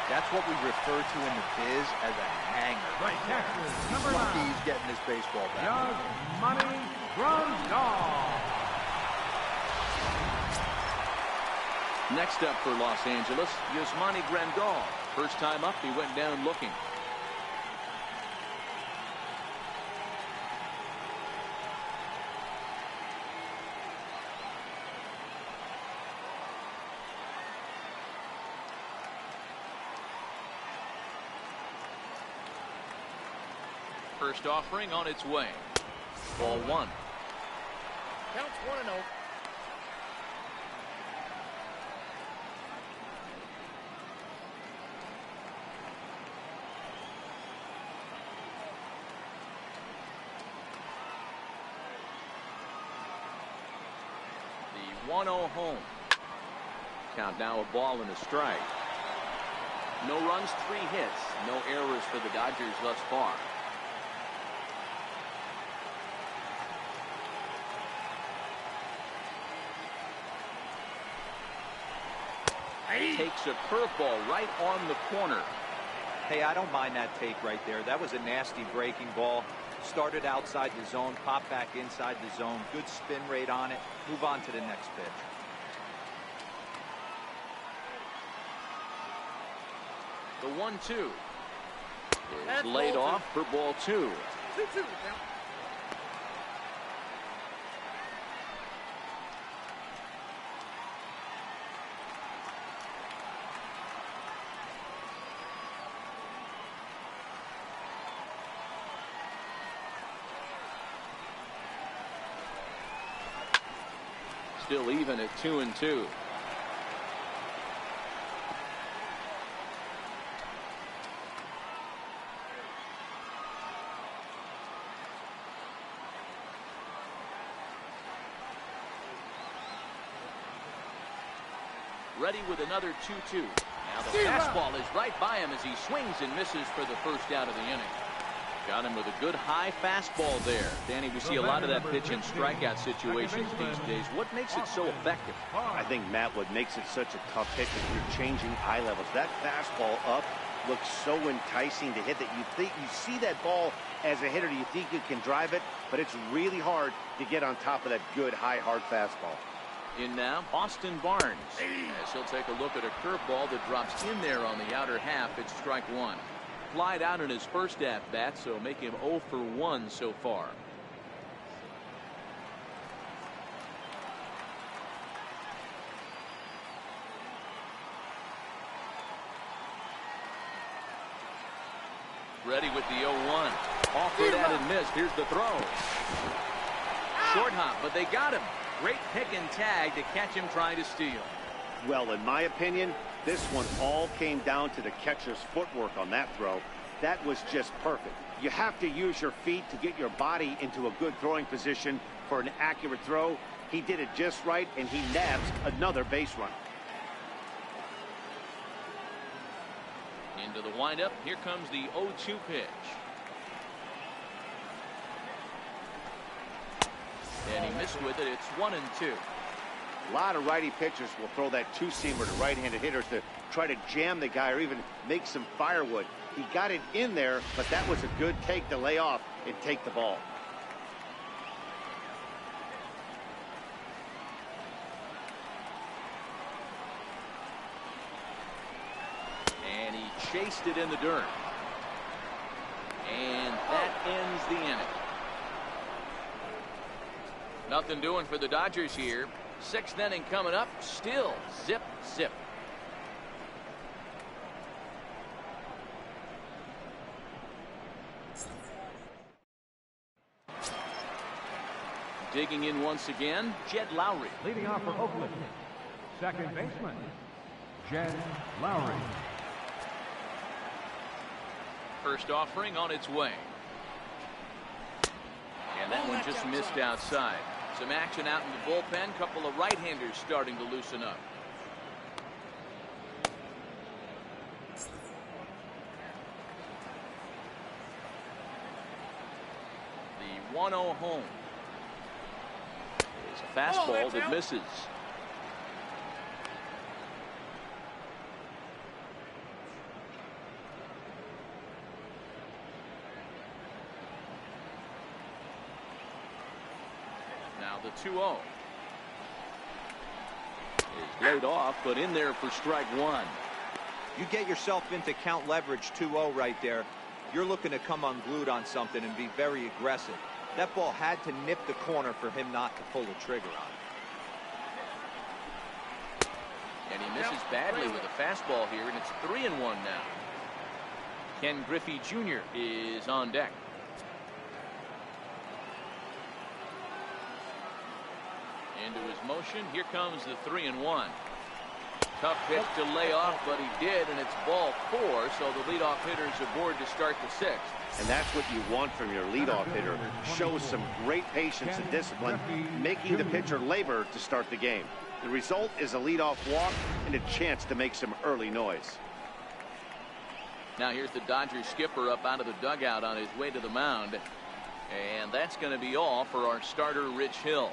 That's what we refer to in the biz as a hanger. Right catcher, number 9. He's getting his baseball back. Yasmani Grandal. Next up for Los Angeles, Yasmani Grandal. First time up, he went down looking. First offering on its way. Ball 1. Counts 1-0. The 1-0 home. Count now a ball and a strike. No runs, 3 hits. No errors for the Dodgers thus far. Takes a curveball right on the corner. Hey, I don't mind that take right there. That was a nasty breaking ball. Started outside the zone, popped back inside the zone. Good spin rate on it. Move on to the next pitch. The 1-2 is laid off for ball 2. 2-2 count. Still even at 2-2. Ready with another 2-2. Now the fastball is right by him as he swings and misses for the first out of the inning. Got him with a good high fastball there. Danny, we see a lot of that pitch in strikeout situations these days. What makes it so effective? I think, Matt, what makes it such a tough hit is you're changing eye levels. That fastball up looks so enticing to hit that you see that ball as a hitter, you think you can drive it, but it's really hard to get on top of that good high hard fastball. In now, Austin Barnes, as he'll take a look at a curveball that drops in there on the outer half. It's strike one. Flied out in his first at bat, so make him 0 for 1 so far. Ready with the 0-1. Offered at and missed. Here's the throw. Short hop, but they got him. Great pick and tag to catch him trying to steal. Well, in my opinion, this one all came down to the catcher's footwork on that throw. That was just perfect. You have to use your feet to get your body into a good throwing position for an accurate throw. He did it just right, and he nabs another base run. Into the windup. Here comes the 0-2 pitch. And he missed with it. It's 1-2. A lot of righty pitchers will throw that two-seamer to right-handed hitters to try to jam the guy or even make some firewood. He got it in there, but that was a good take to lay off and take the ball. And he chased it in the dirt. And that ends the inning. Nothing doing for the Dodgers here. Sixth inning coming up. Still zip, zip. Digging in once again, Jed Lowry. Leading off for Oakland, second baseman, Jed Lowry. First offering on its way. And that one just missed outside. Some action out in the bullpen. Couple of right-handers starting to loosen up. The 1-0 home. Is a fastball that misses. Now the 2-0 is laid off, but in there for strike one. You get yourself into count leverage 2-0 right there. You're looking to come unglued on something and be very aggressive. That ball had to nip the corner for him not to pull the trigger on it. And he misses badly with a fastball here, and it's 3-1 now. Ken Griffey Jr. is on deck. Into his motion. Here comes the 3-1. Tough pitch to lay off, but he did, and it's ball 4, so the leadoff hitter's aboard to start the sixth. And that's what you want from your leadoff hitter. Shows some great patience and discipline, making the pitcher labor to start the game. The result is a leadoff walk and a chance to make some early noise. Now here's the Dodgers skipper up out of the dugout on his way to the mound. And that's going to be all for our starter, Rich Hill.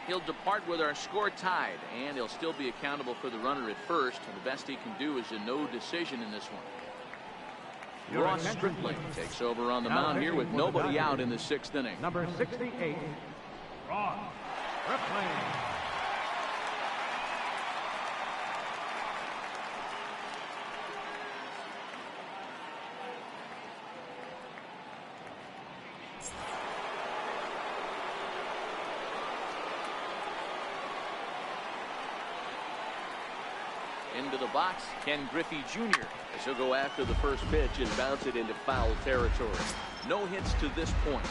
He'll depart with our score tied, and he'll still be accountable for the runner at first. And the best he can do is a no decision in this one. Ross Stripling takes over on the mound here with nobody out in the sixth inning. Number 68, Ross Stripling. Into the box, Ken Griffey Jr. as he'll go after the first pitch and bounce it into foul territory. No hits to this point.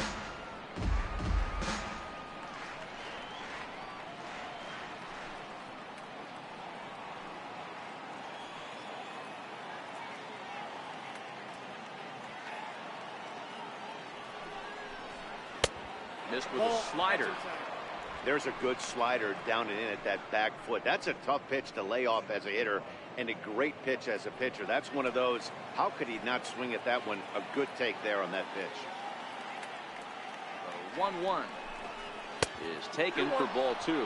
Missed with a slider. There's a good slider down and in at that back foot. That's a tough pitch to lay off as a hitter and a great pitch as a pitcher. That's one of those, how could he not swing at that one? A good take there on that pitch. 1-1 is taken for ball 2.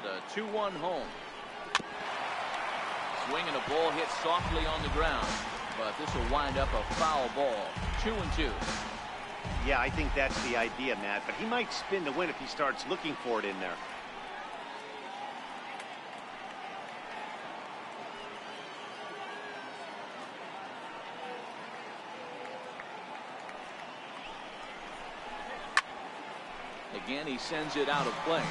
The 2-1 home. Swing and a ball hit softly on the ground, but this will wind up a foul ball. 2-2. Yeah, I think that's the idea, Matt, but he might spin to win if he starts looking for it in there. Again, he sends it out of play.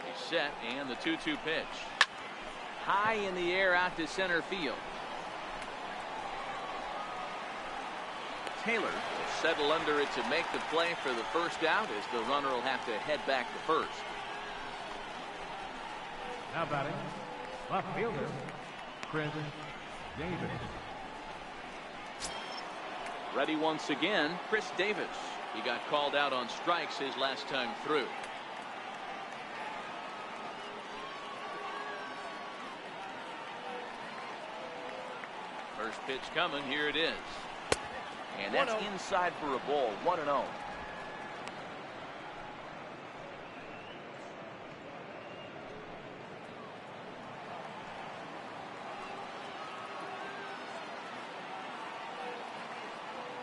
He's set, and the 2-2 pitch. High in the air out to center field. Taylor will settle under it to make the play for the first out, as the runner will have to head back to first. Now batting, left fielder, Chris Davis. Ready once again, Chris Davis. He got called out on strikes his last time through. First pitch coming, here it is. And that's inside for a ball. 1-0.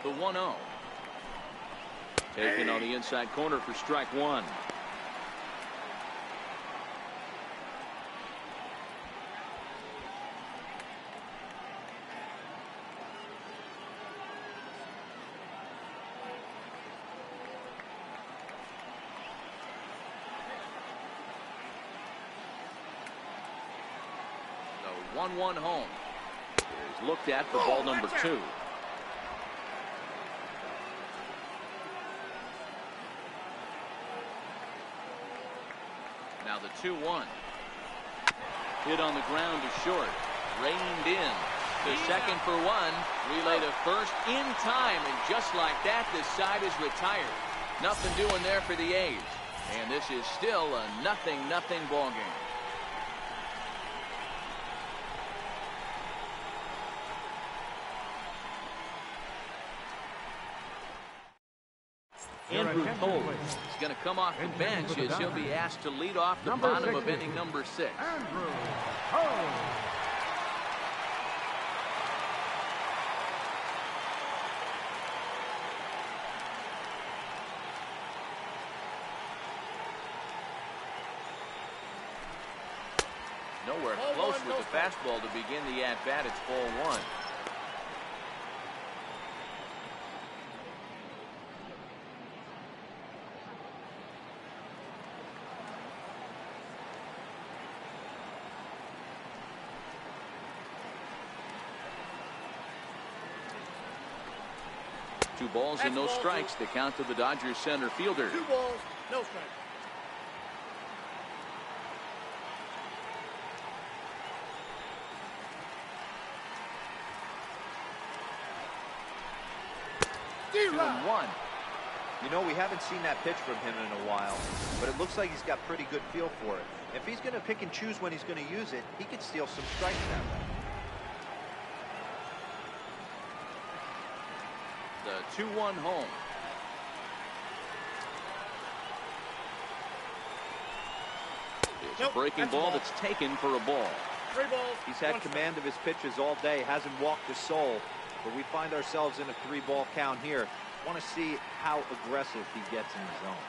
The 1-0. Taken on the inside corner for strike one. The 1-1 home is looked at for ball number 2. Now the 2-1. Hit on the ground to short. Reined in. To second for one. Relay to first in time. And just like that, this side is retired. Nothing doing there for the A's. And this is still a 0-0 ball game. Andrew Cole is going to come off the bench as he'll be asked to lead off the bottom of inning number 6. Andrew Cole. Nowhere close with the fastball to begin the at-bat. It's ball 1. Two balls and no strikes. The count to the Dodgers center fielder. 2 balls, no strikes. Two and one. You know, we haven't seen that pitch from him in a while, but it looks like he's got pretty good feel for it. If he's going to pick and choose when he's going to use it, he could steal some strikes that way. The 2-1 home. It's a breaking ball that's taken for a ball. 3 balls. He's had command of his pitches all day, hasn't walked a soul, but we find ourselves in a 3-ball count here. Want to see how aggressive he gets in the zone.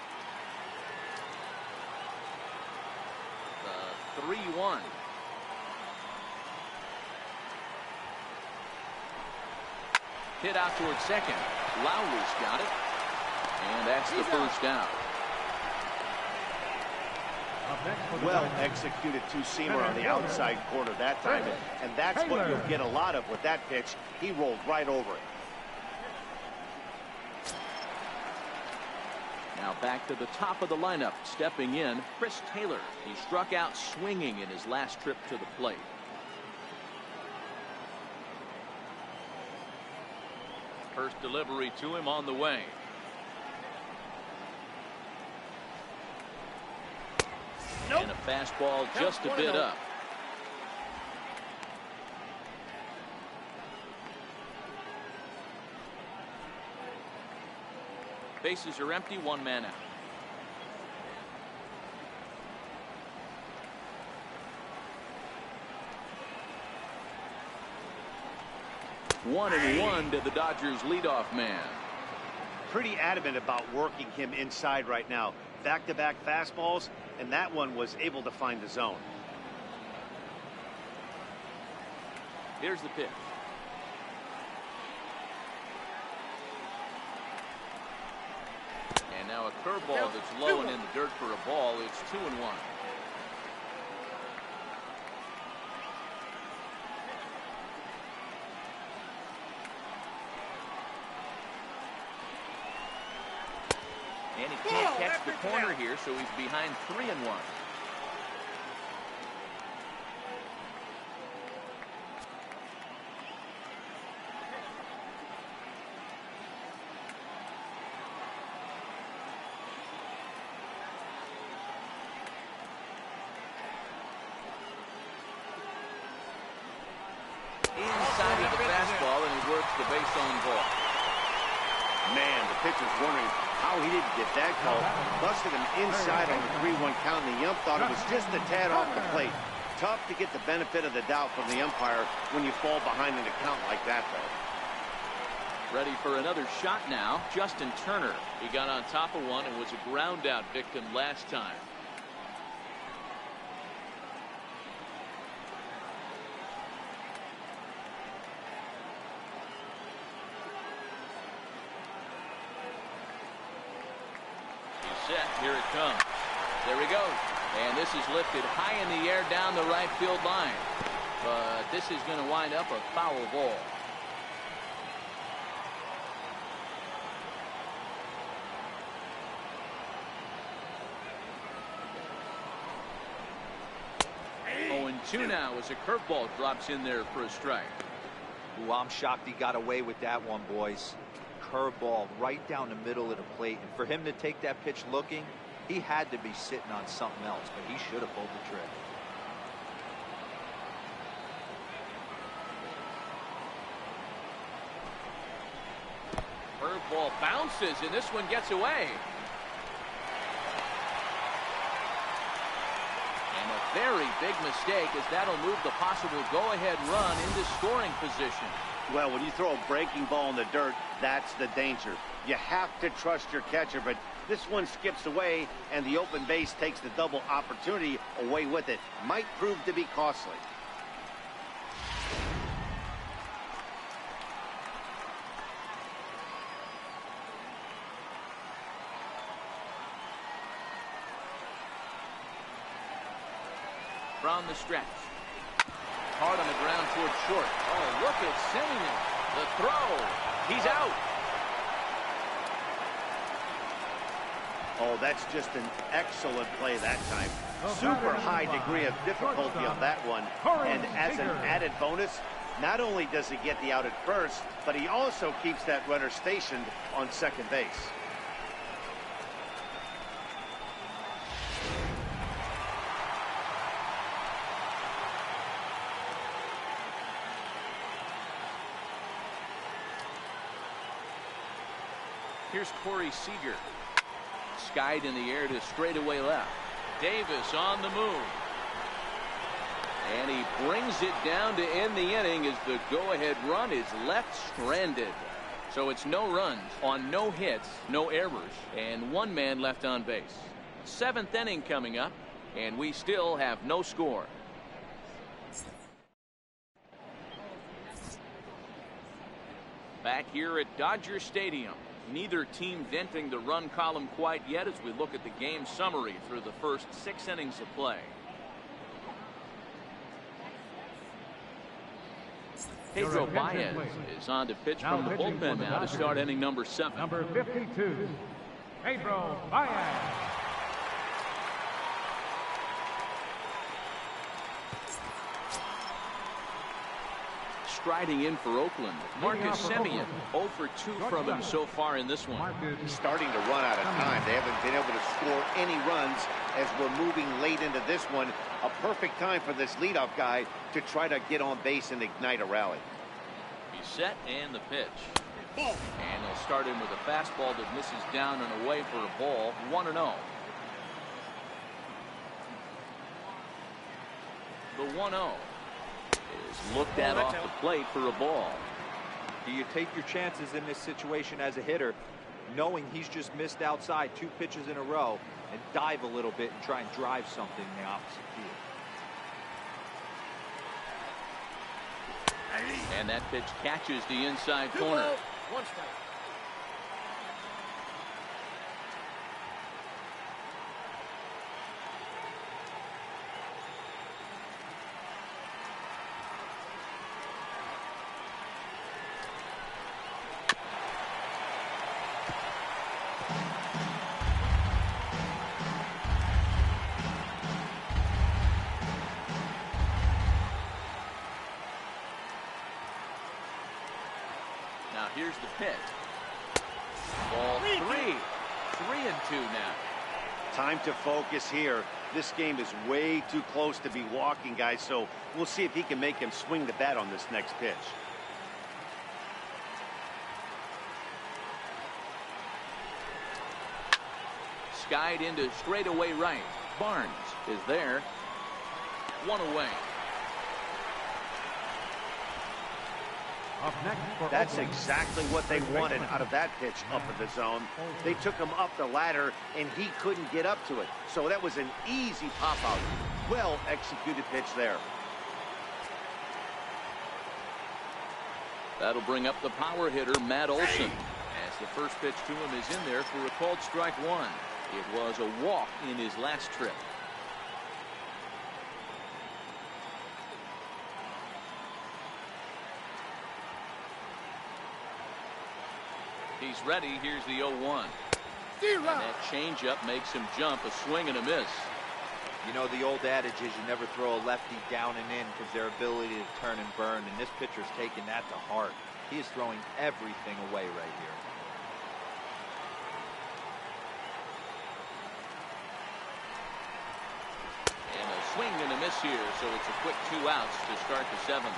The 3-1. Hit out towards second. Lowry's got it. And that's the first out. Well executed two-seamer on the outside corner that time. And that's what you'll get a lot of with that pitch. He rolled right over it. Now back to the top of the lineup. Stepping in, Chris Taylor. He struck out swinging in his last trip to the plate. First delivery to him on the way. Nope. And a fastball just a bit up. Bases are empty, one man out. 1-1 to the Dodgers leadoff man. Pretty adamant about working him inside right now. Back-to-back fastballs, and that one was able to find the zone. Here's the pitch. And now a curveball that's low and in the dirt for a ball. It's 2-1. And he can't catch the corner here, so he's behind 3-1. Inside of the fastball, and he works the base on ball. Man, the pitcher's wondering how he didn't get that call. Busted him inside on the 3-1 count, and the ump thought it was just a tad off the plate. Tough to get the benefit of the doubt from the umpire when you fall behind in a count like that, though. Ready for another shot now. Justin Turner. He got on top of one and was a ground out victim last time. Set. Here it comes. There he goes. And this is lifted high in the air down the right field line. But this is going to wind up a foul ball. Oh, and 2 now as a curveball drops in there for a strike. Ooh, I'm shocked he got away with that one, boys. Curveball right down the middle of the plate, and for him to take that pitch looking, he had to be sitting on something else, but he should have pulled the trigger. Curveball bounces, and this one gets away. And a very big mistake, as that'll move the possible go-ahead run into scoring position. Well, when you throw a breaking ball in the dirt, that's the danger. You have to trust your catcher, but this one skips away, and the open base takes the double opportunity away with it. Might prove to be costly. From the stretch. Hard on the ground towards short. Oh, look at Simeon. The throw. He's out. Oh, that's just an excellent play that time. Super high degree of difficulty on that one. And as an added bonus, not only does he get the out at first, but he also keeps that runner stationed on second base. Here's Corey Seager. Skied in the air to straightaway left. Davis on the move. And he brings it down to end the inning as the go-ahead run is left stranded. So it's no runs on no hits, no errors, and 1 man left on base. 7th inning coming up, and we still have no score. Back here at Dodger Stadium. Neither team denting the run column quite yet as we look at the game summary through the first 6 innings of play. Pedro Baez is on to pitch from the bullpen now to start inning number 7. Number 52, Pedro Baez. Striding in for Oakland, Marcus Semien. 0 for 2 from him so far in this one. He's starting to run out of time. They haven't been able to score any runs as we're moving late into this one. A perfect time for this leadoff guy to try to get on base and ignite a rally. He's set, and the pitch. Ball. And they'll start in with a fastball that misses down and away for a ball. 1-0. The 1-0 is looked at off the plate for a ball. Do you take your chances in this situation as a hitter, knowing he's just missed outside 2 pitches in a row, and dive a little bit and try and drive something in the opposite field? And that pitch catches the inside 2 corner. balls, 1 strike. Now here's the pitch. Ball 3. 3-2 now. Time to focus here. This game is way too close to be walking, guys, so we'll see if he can make him swing the bat on this next pitch. Skied into straightaway right. Barnes is there. 1 away. Up next for That's Oakland, exactly what they third wanted baseman. out of that pitch up in the zone. They took him up the ladder, and he couldn't get up to it. So that was an easy pop-out. Well executed pitch there. That'll bring up the power hitter, Matt Olson. As the first pitch to him is in there for a called strike 1. It was a walk in his last trip. He's ready. Here's the 0-1. And that changeup makes him jump. A swing and a miss. You know, the old adage is you never throw a lefty down and in because their ability to turn and burn, and this pitcher's taking that to heart. He is throwing everything away right here. And a swing and a miss here, so it's a quick 2 outs to start the 7th.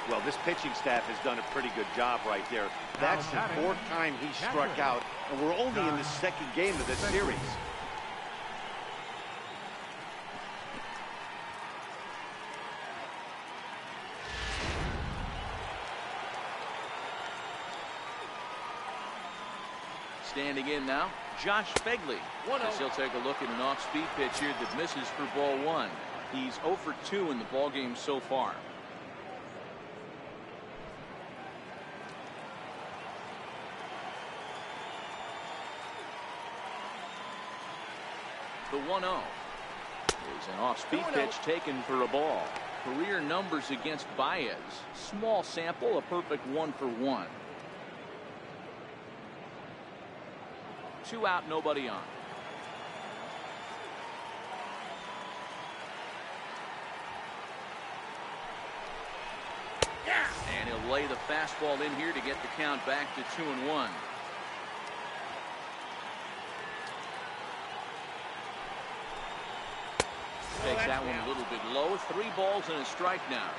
Well, this pitching staff has done a pretty good job right there. That's the 4th time he struck out, and we're only in the 2nd game of this series. Standing in now, Josh Begley. As he'll take a look at an off-speed pitch here that misses for ball 1. He's 0 for 2 in the ballgame so far. The 1-0 is an off-speed pitch taken for a ball. Career numbers against Baez. Small sample, a perfect 1 for 1. 2 out, nobody on. And he'll lay the fastball in here to get the count back to 2-1. Takes that one a little bit low. 3 balls and a strike now.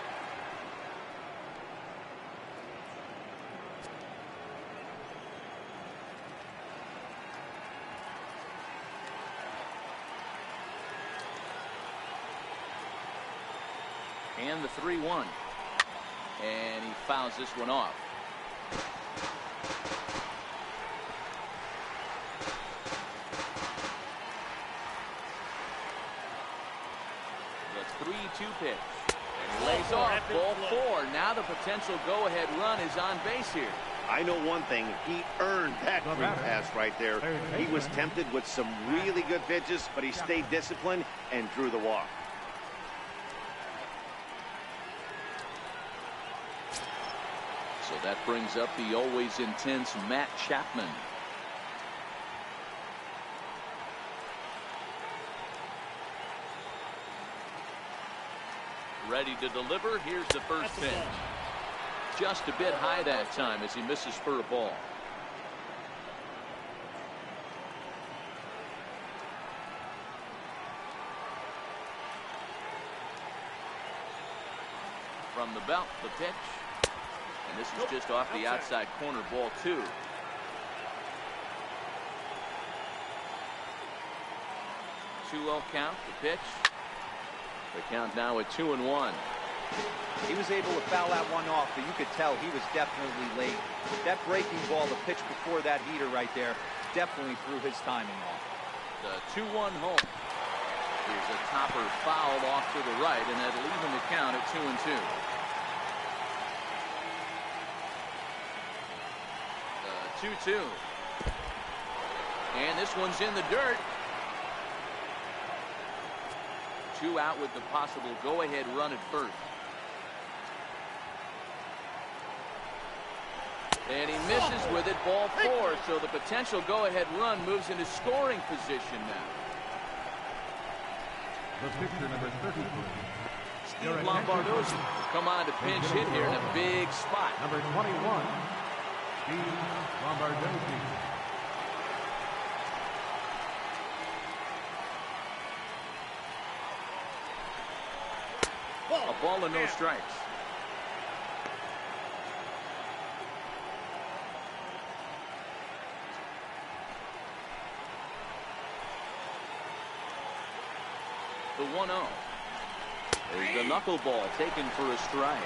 And the 3-1. And he fouls this one off. The 3-2 pitch. And he lays off ball 4. Now the potential go-ahead run is on base here. I know one thing. He earned that free pass right there. He was tempted with some really good pitches, but he stayed disciplined and drew the walk. So that brings up the always intense Matt Chapman. Ready to deliver. Here's the first pitch. Just a bit high that time as he misses for a ball. From the belt, the pitch. And this is just off the outside corner, ball 2. 2-0 count, the pitch. The count now at 2-1. He was able to foul that one off, but you could tell he was definitely late. That breaking ball, the pitch before that heater right there, definitely threw his timing off. The 2-1 home. Here's a topper fouled off to the right, and that'll even the count at 2-2. The 2-2. And this one's in the dirt. 2 out with the possible go-ahead run at first. And he misses with it, ball 4. So the potential go-ahead run moves into scoring position now. The pitcher, number 33. Steve Lombardozzi will come on to pinch hit here in a big spot. Number 21, Steve Lombardozzi. A ball and no strikes. The 1-0. There's the knuckleball taken for a strike.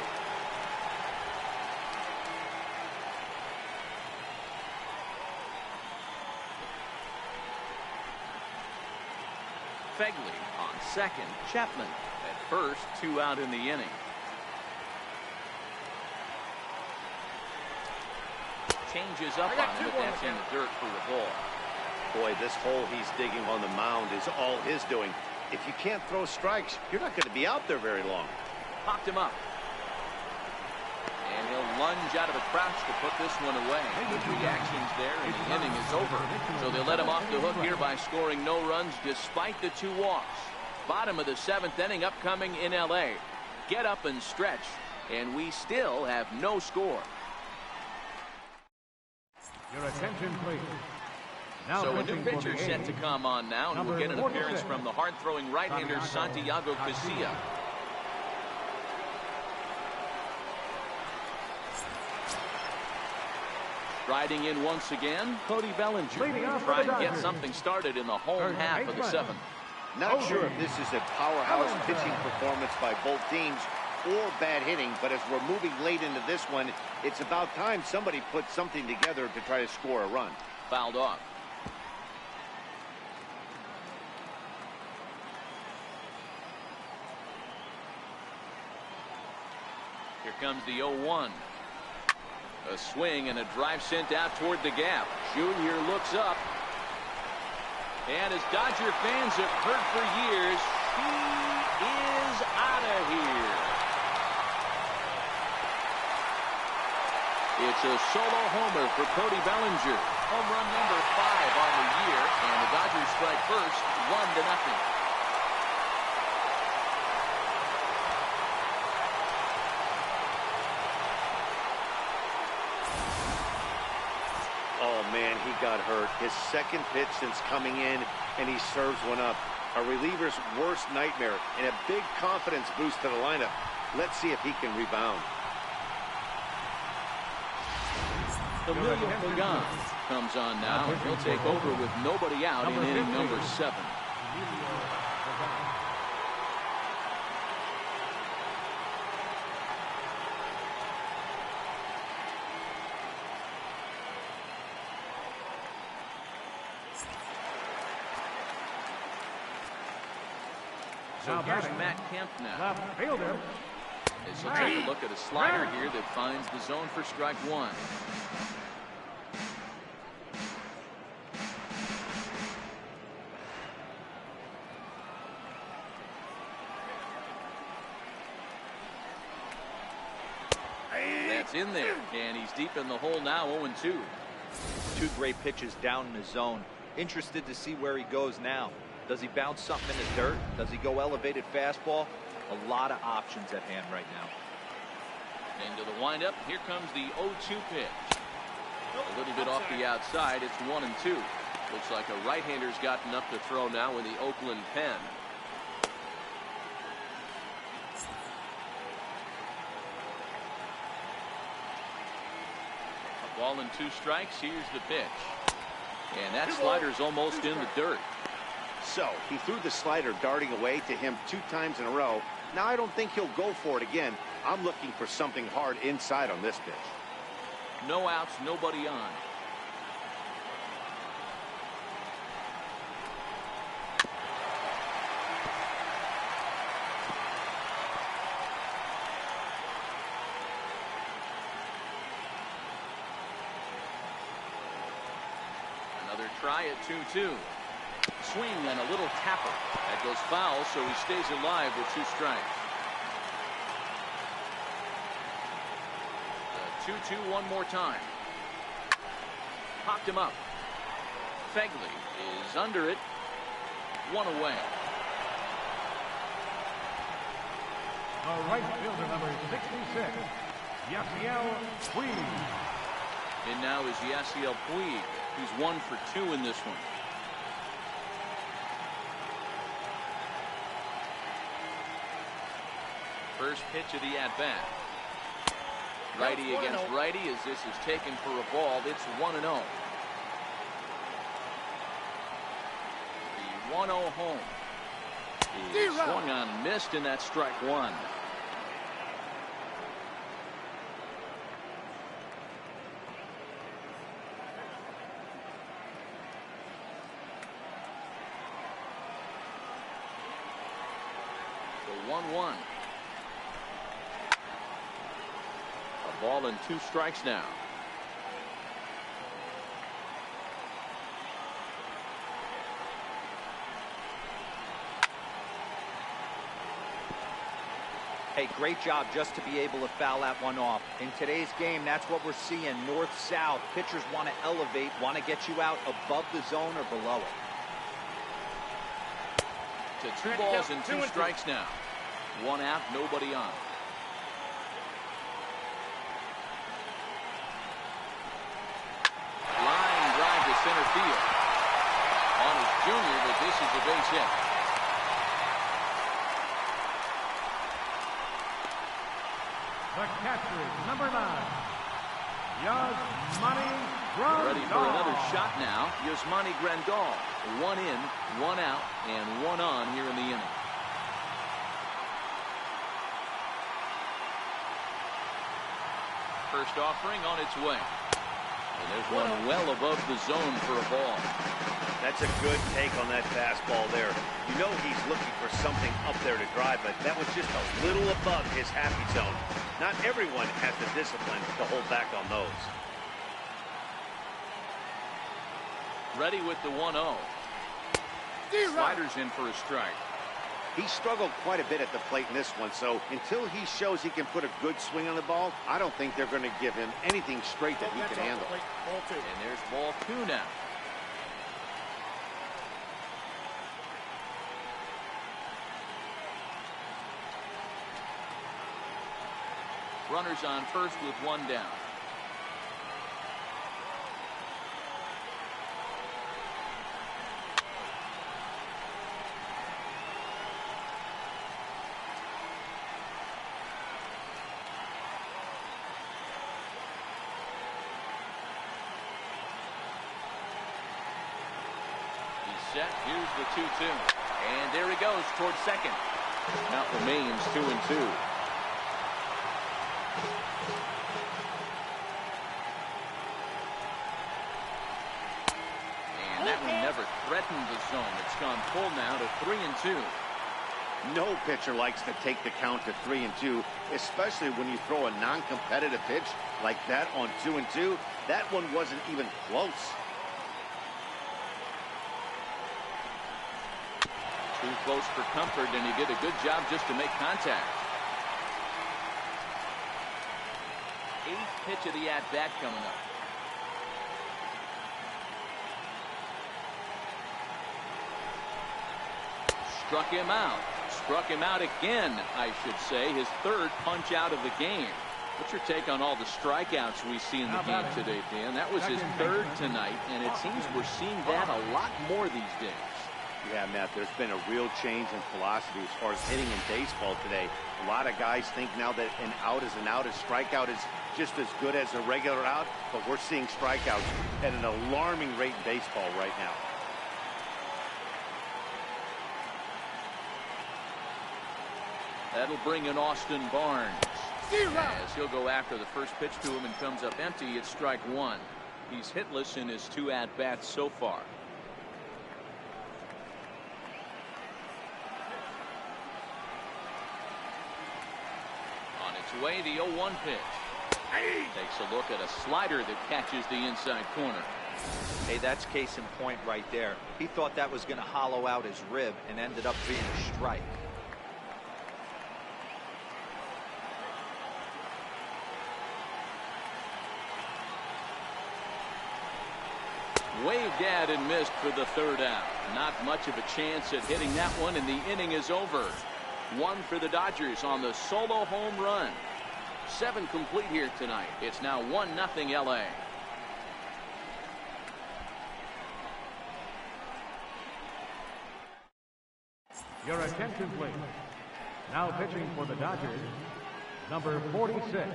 Fegley on second. Chapman at first. 2 out in the inning. Changes up on him, but that's in the dirt for the ball. Boy, this hole he's digging on the mound is all his doing. If you can't throw strikes, you're not going to be out there very long. Popped him up. And he'll lunge out of the crouch to put this one away. Good reactions there, and the inning is over. So they let him off the hook here by scoring no runs despite the 2 walks. Bottom of the 7th inning upcoming in L.A. Get up and stretch, and we still have no score. Your attention, please. Now So a new pitching for pitcher the set A's. to come on now, and we'll get an appearance from the hard-throwing right-hander Santiago Casilla. Riding in once again, Cody Bellinger. Leading off for Trying the to get Dodgers. something started in the home half of the 7th. Not sure if this is a powerhouse pitching performance by both teams or bad hitting, but as we're moving late into this one, it's about time somebody put something together to try to score a run. Fouled off. Here comes the 0-1. A swing and a drive sent out toward the gap. Junior looks up. And as Dodger fans have heard for years, he is out of here. It's a solo homer for Cody Bellinger. Home run number 5 on the year, and the Dodgers strike first, 1-0. Oh, man, he got hurt. His 2nd pitch since coming in, and he serves one up. A reliever's worst nightmare, and a big confidence boost to the lineup. Let's see if he can rebound. Emilio Pagan comes on now, and he'll take over with nobody out in inning number 7. So here's Matt Kemp now. Left fielder. As he'll take a look at a slider here that finds the zone for strike 1. That's in there, and he's deep in the hole now, 0-2. 2 great pitches down in the zone. Interested to see where he goes now. Does he bounce something in the dirt? Does he go elevated fastball? A lot of options at hand right now. Into the windup. Here comes the 0-2 pitch. A little bit off the outside. It's 1-2. Looks like a right-hander's got enough to throw now in the Oakland pen. Ball and 2 strikes. Here's the pitch. And that slider's almost in the dirt. So he threw the slider darting away to him 2 times in a row. Now I don't think he'll go for it again. I'm looking for something hard inside on this pitch. No outs, nobody on. Another try at 2-2. Swing and a little tapper. That goes foul, so he stays alive with 2 strikes. The 2-2 one more time. Popped him up. Fegley is under it. 1 away. The right fielder, number 66, Yasiel Puig. And now is Yasiel Puig, who's 1 for 2 in this one. First pitch of the at-bat. Righty against righty as this is taken for a ball. It's 1-0. The 1-0 home. He swung on and missed, and that's strike 1. The 1-1. A ball and 2 strikes now. Hey, great job just to be able to foul that one off. In today's game, that's what we're seeing. North-south. Pitchers want to elevate, want to get you out above the zone or below it. To 2 balls and 2 strikes now. 1 out, nobody on. Line drive to center field. On his junior, but this is a base hit. The catcher is number 9, Yasmani Grandal. Ready for another shot now. Yasmani Grandal. 1 in, 1 out, and 1 on here in the inning. First offering on its way. And there's one well above the zone for a ball. That's a good take on that fastball there. You know he's looking for something up there to drive, but that was just a little above his happy zone. Not everyone has the discipline to hold back on those. Ready with the 1-0. Sliders in for a strike. He struggled quite a bit at the plate in this one, so until he shows he can put a good swing on the ball, I don't think they're going to give him anything straight that he can handle. And there's ball 2 now. Runners on first with 1 down. He's set. Here's the 2-2. And there he goes towards second. Count remains 2-2. That one never threatened the zone. It's gone full now to 3-2. No pitcher likes to take the count to 3-2, especially when you throw a non-competitive pitch like that on 2-2. That one wasn't even close. Too close for comfort, and he did a good job just to make contact. 8th pitch of the at-bat coming up. Struck him out. Struck him out again, I should say. His 3rd punch out of the game. What's your take on all the strikeouts we see in the game today, Dan? That was his 3rd tonight, and it seems we're seeing that a lot more these days. Yeah, Matt, there's been a real change in philosophy as far as hitting in baseball today. A lot of guys think now that an out is an out, a strikeout is just as good as a regular out, but we're seeing strikeouts at an alarming rate in baseball right now. That'll bring in Austin Barnes. As he'll go after the first pitch to him and comes up empty, it's strike one. He's hitless in his 2 at-bats so far. On its way, the 0-1 pitch. Takes a look at a slider that catches the inside corner. Hey, that's case in point right there. He thought that was going to hollow out his rib and ended up being a strike. Waved at and missed for the 3rd out. Not much of a chance at hitting that one, and the inning is over. 1 for the Dodgers on the solo home run. 7 complete here tonight. It's now 1-0 LA. Your attention, please. Now pitching for the Dodgers, number 46.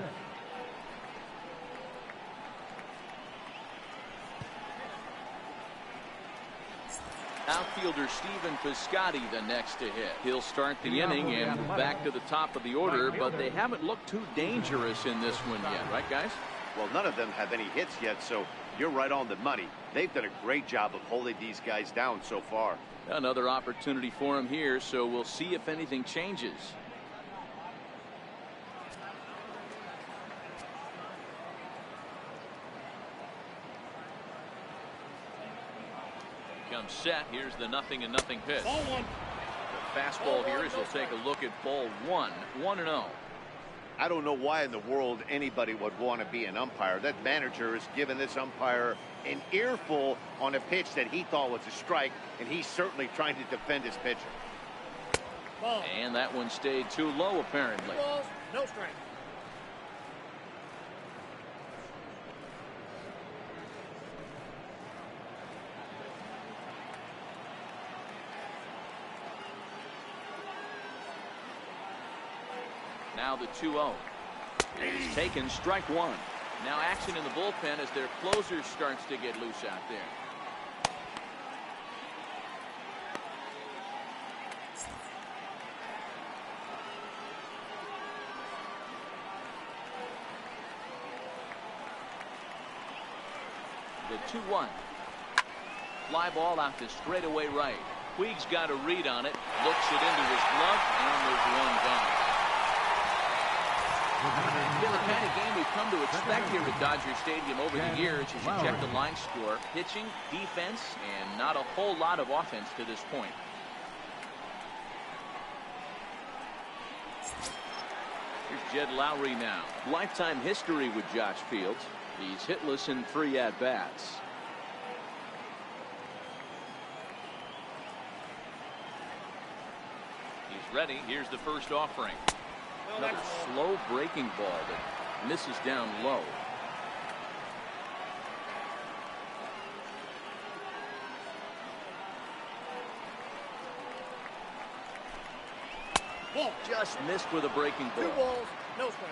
Outfielder Stephen Piscotty the next to hit. He'll start the inning and move back to the top of the order, but they haven't looked too dangerous in this one yet, right, guys? Well, none of them have any hits yet, so you're right on the money. They've done a great job of holding these guys down so far. Another opportunity for him here, so we'll see if anything changes. Comes set. Here's the 0-0 pitch. Ball 1. The fastball here as we'll take a look at ball 1. 1-0. I don't know why in the world anybody would want to be an umpire. That manager has given this umpire an earful on a pitch that he thought was a strike, and he's certainly trying to defend his pitcher. Ball. And that one stayed too low, apparently. 2 balls, no strike. Now the 2-0. It's taken, strike 1. Now action in the bullpen as their closer starts to get loose out there. The 2-1. Fly ball out to straightaway right. Puig's got a read on it, looks it into his glove, and there's one gone. Been the kind of game we've come to expect here at Dodger Stadium over the years as you check the line score. Pitching, defense, and not a whole lot of offense to this point. Here's Jed Lowry now. Lifetime history with Josh Fields. He's hitless in 3 at-bats. He's ready. Here's the first offering. Another slow breaking ball that misses down low. Ball. Just missed with a breaking 2 ball. balls, no strike.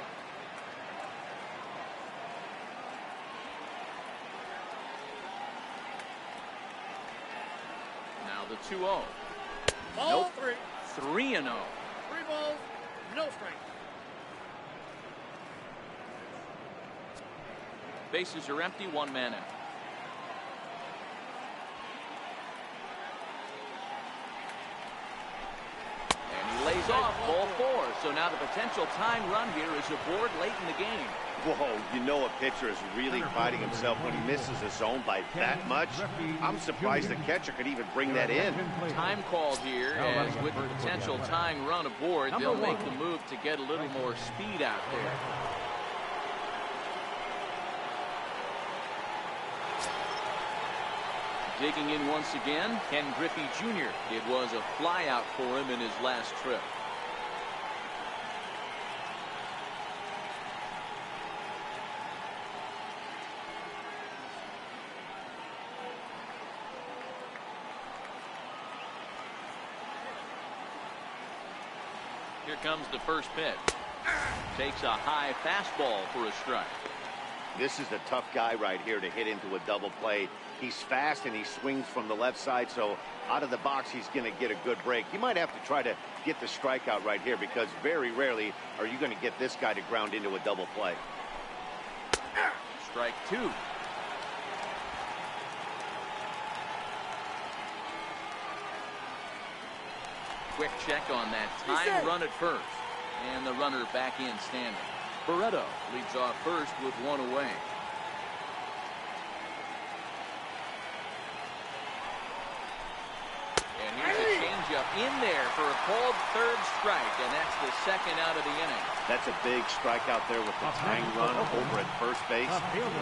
Now the 2-0. Ball Nope. 3. 3-0. 3 balls, no strike. Bases are empty, 1 man out. And he lays off, ball 4. So now the potential tying run here is aboard late in the game. Whoa, you know a pitcher is really fighting himself when he misses a zone by that much. I'm surprised the catcher could even bring that in. Time called here, as with the potential tying run aboard, they'll make the move to get a little more speed out there. Digging in once again, Ken Griffey Jr. It was a flyout for him in his last trip. Here comes the first pitch. Takes a high fastball for a strike. This is a tough guy right here to hit into a double play. He's fast and he swings from the left side, so out of the box he's going to get a good break. You might have to try to get the strikeout right here because very rarely are you going to get this guy to ground into a double play. Strike two. Quick check on that time run at first. And the runner back in standing. Barreto leads off first with one away. And here's a changeup in there for a called third strike, and that's the second out of the inning. That's a big strikeout there with the tying run over at first base.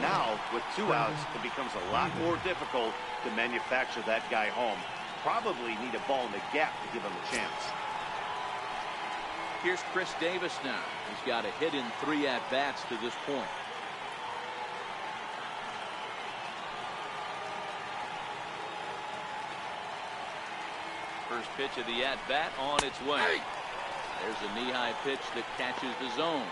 Now, with 2 outs, it becomes a lot more difficult to manufacture that guy home. Probably need a ball in the gap to give him a chance. Here's Chris Davis now. He's got a hit in 3 at-bats to this point. First pitch of the at-bat on its way. There's a knee-high pitch that catches the zone.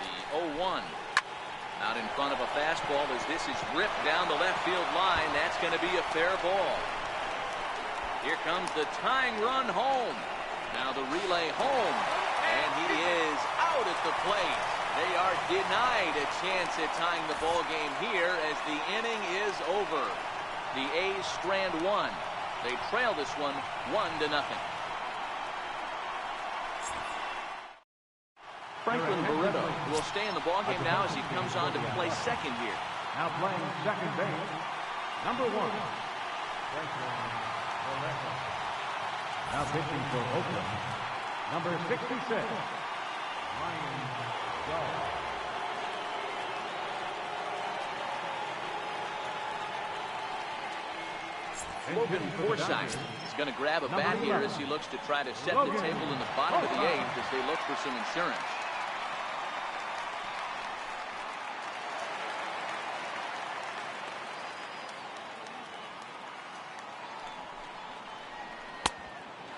The 0-1. Out in front of a fastball as this is ripped down the left field line. That's going to be a fair ball. Here comes the tying run home. Now the relay home, and he is out at the plate. They are denied a chance at tying the ball game here as the inning is over. The A's strand one. They trail this one 1-0. Franklin Barreto will stay in the ball game now as he comes on to play second here. Now playing second base, number 1. Franklin Barreto. Now pitching for Oakland, number 66, Ryan Shaw. Logan Forsythe is going to grab a bat here as he looks to try to set the table in the bottom of the 8th as they look for some insurance.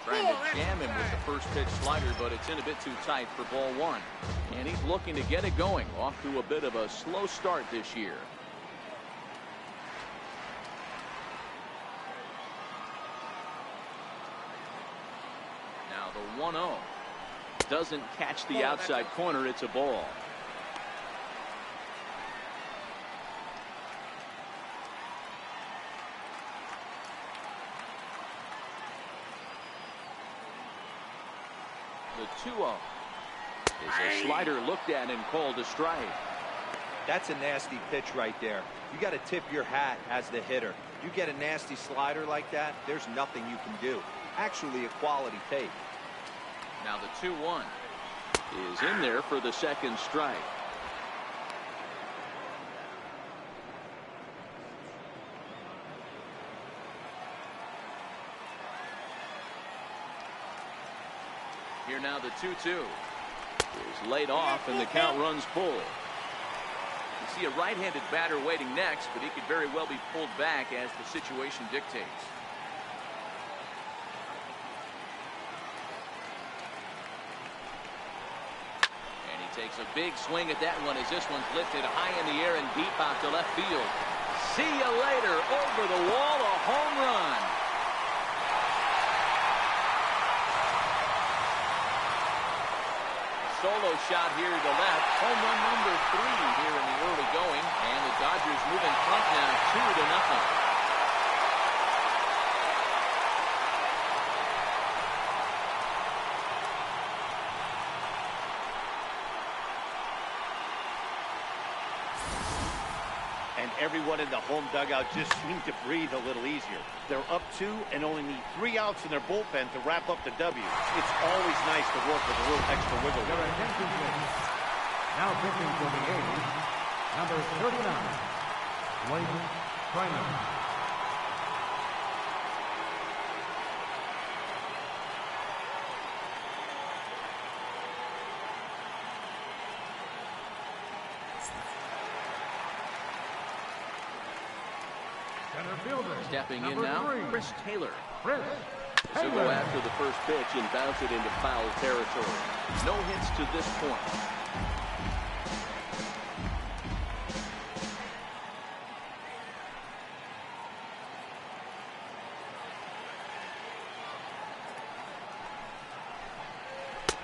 Trying to jam him with the first pitch slider, but it's in a bit too tight for ball 1. And he's looking to get it going, off to a bit of a slow start this year. Now the 1-0 doesn't catch the outside corner. It's a ball. The 2-0 is a slider looked at and called a strike. That's a nasty pitch right there. You got to tip your hat as the hitter. You get a nasty slider like that, there's nothing you can do. Actually a quality take. Now the 2-1 is in there for the second strike. Here now the 2-2 is laid off and the count runs full. You see a right-handed batter waiting next, but he could very well be pulled back as the situation dictates. And he takes a big swing at that one as this one's lifted high in the air and deep out to left field. See you later. Over the wall, a home run. Solo shot here to left. Home run number 3 here in the early going. And the Dodgers move in front now 2-0. And everyone in the home dugout just seemed to breathe a little easier. They're up 2 and only need 3 outs in their bullpen to wrap up the W. It's always nice to work with a little extra wiggle room. Now pitching for the A's, number 39, Blake Treinen. Center fielder. Stepping in number now, 3, Chris Taylor. Chris He'll go Taylor. after the first pitch and bounce it into foul territory. No hits to this point.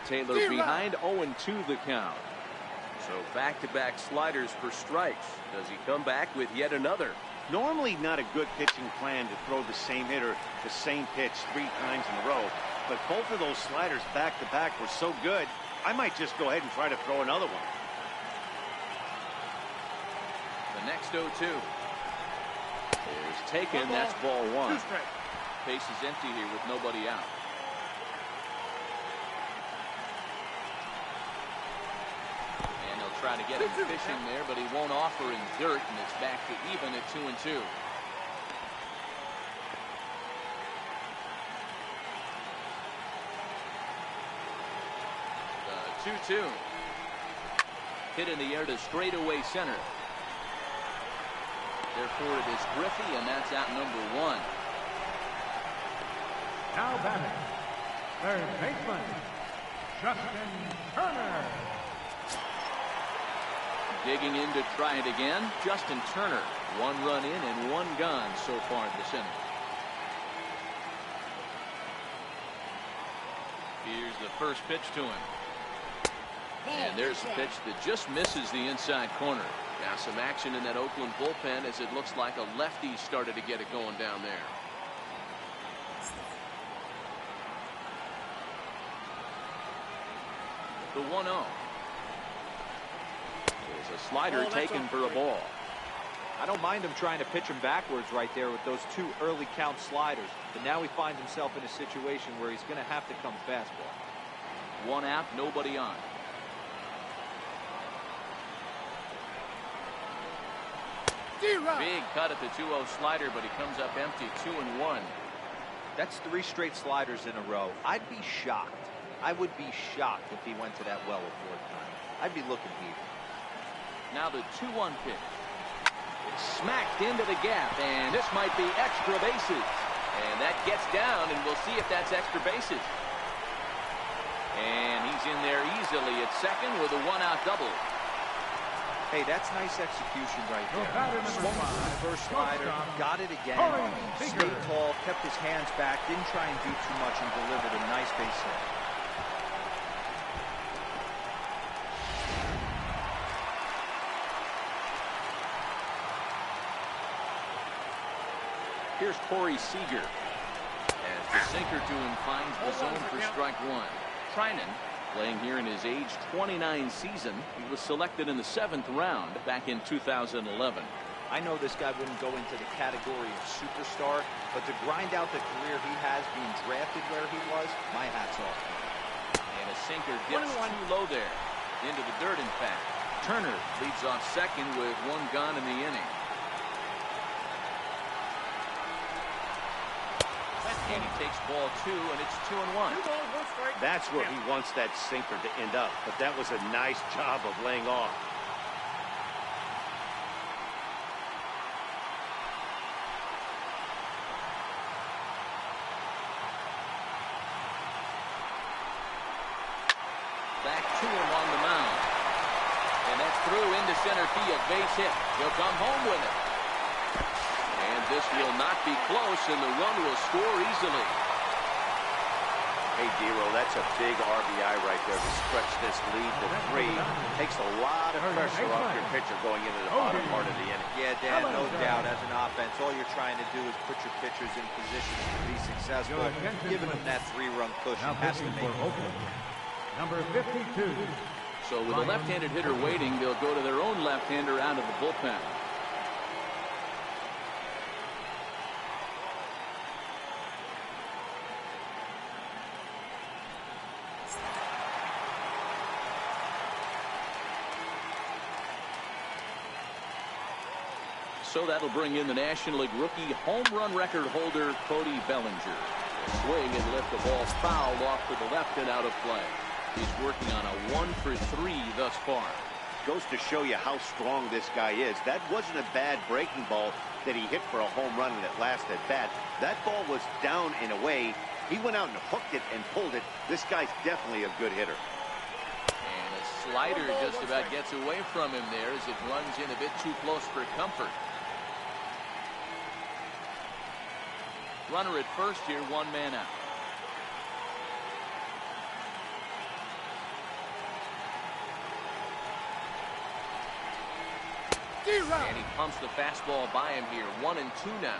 Taylor behind 0-2 the count. So back-to-back sliders for strikes. Does he come back with yet another? Normally not a good pitching plan to throw the same hitter the same pitch 3 times in a row, but both of those sliders back-to-back were so good, I might just go ahead and try to throw another one. The next 0-2 is taken. That's ball 1. 2 strikes. Base is empty here with nobody out. And they'll try to get him fishing there, but he won't offer him dirt, and it's back to even at 2-2. The 2-2 hit in the air to straightaway center. Therefore, it is Griffey, and that's out number 1. Now batting, third baseman, Justin Turner. Digging in to try it again, Justin Turner. 1 run in and 1 gone so far at the center. Here's the first pitch to him. And there's a pitch that just misses the inside corner. Now some action in that Oakland bullpen as it looks like a lefty started to get it going down there. The 1-0. There's a slider taken for a ball. I don't mind him trying to pitch him backwards right there with those 2 early count sliders. But now he finds himself in a situation where he's going to have to come fastball. 1 out, nobody on. Big cut at the 2-0 slider, but he comes up empty. 2-1. That's 3 straight sliders in a row. I'd be shocked. I would be shocked if he went to that well a 4th time. I'd be looking deep. Now the 2-1 pitch. It's smacked into the gap, and this might be extra bases. And that gets down, and we'll see if that's extra bases. And he's in there easily at second with a 1-out double. Hey, that's nice execution right The there. batter number Swung for 5, the first slider, shortstop, got it again, Corey stayed Seager. tall, kept his hands back, didn't try and do too much, and delivered a nice base hit. Here's Corey Seager. As the sinker to him finds the zone for strike 1. Trinan, playing here in his age 29 season. He was selected in the 7th round back in 2011. I know this guy wouldn't go into the category of superstar, but to grind out the career he has being drafted where he was, my hat's off. And a sinker dips too low there. Into the dirt, in fact. Turner leads off second with 1 gone in the inning. And he takes ball 2, and it's 2-1. 2 balls, 1 strike. That's where he wants that sinker to end up, but that was a nice job of laying off. Back to him on the mound. And that's through into center field. Base hit. He'll come home with it. And this will not be close, and the run will score easily. Hey, Dero, that's a big RBI right there to stretch this lead to 3. Takes a lot of pressure off your pitcher going into the bottom part of the inning. Yeah, Dan, no doubt. As an offense, all you're trying to do is put your pitchers in positions to be successful. Giving them that 3-run cushion Now has to pitching make for it. Oakland, number 52. So with a left-handed hitter waiting, they'll go to their own left-hander out of the bullpen. So that'll bring in the National League rookie home run record holder, Cody Bellinger. Swing and lift the ball foul off to the left and out of play. He's working on a 1 for 3 thus far. Goes to show you how strong this guy is. That wasn't a bad breaking ball that he hit for a home run in that last at bat. That ball was down and away. He went out and hooked it and pulled it. This guy's definitely a good hitter. And a slider just about gets away from him there as it runs in a bit too close for comfort. Runner at first here, one man out. And he pumps the fastball by him here. 1-2 now.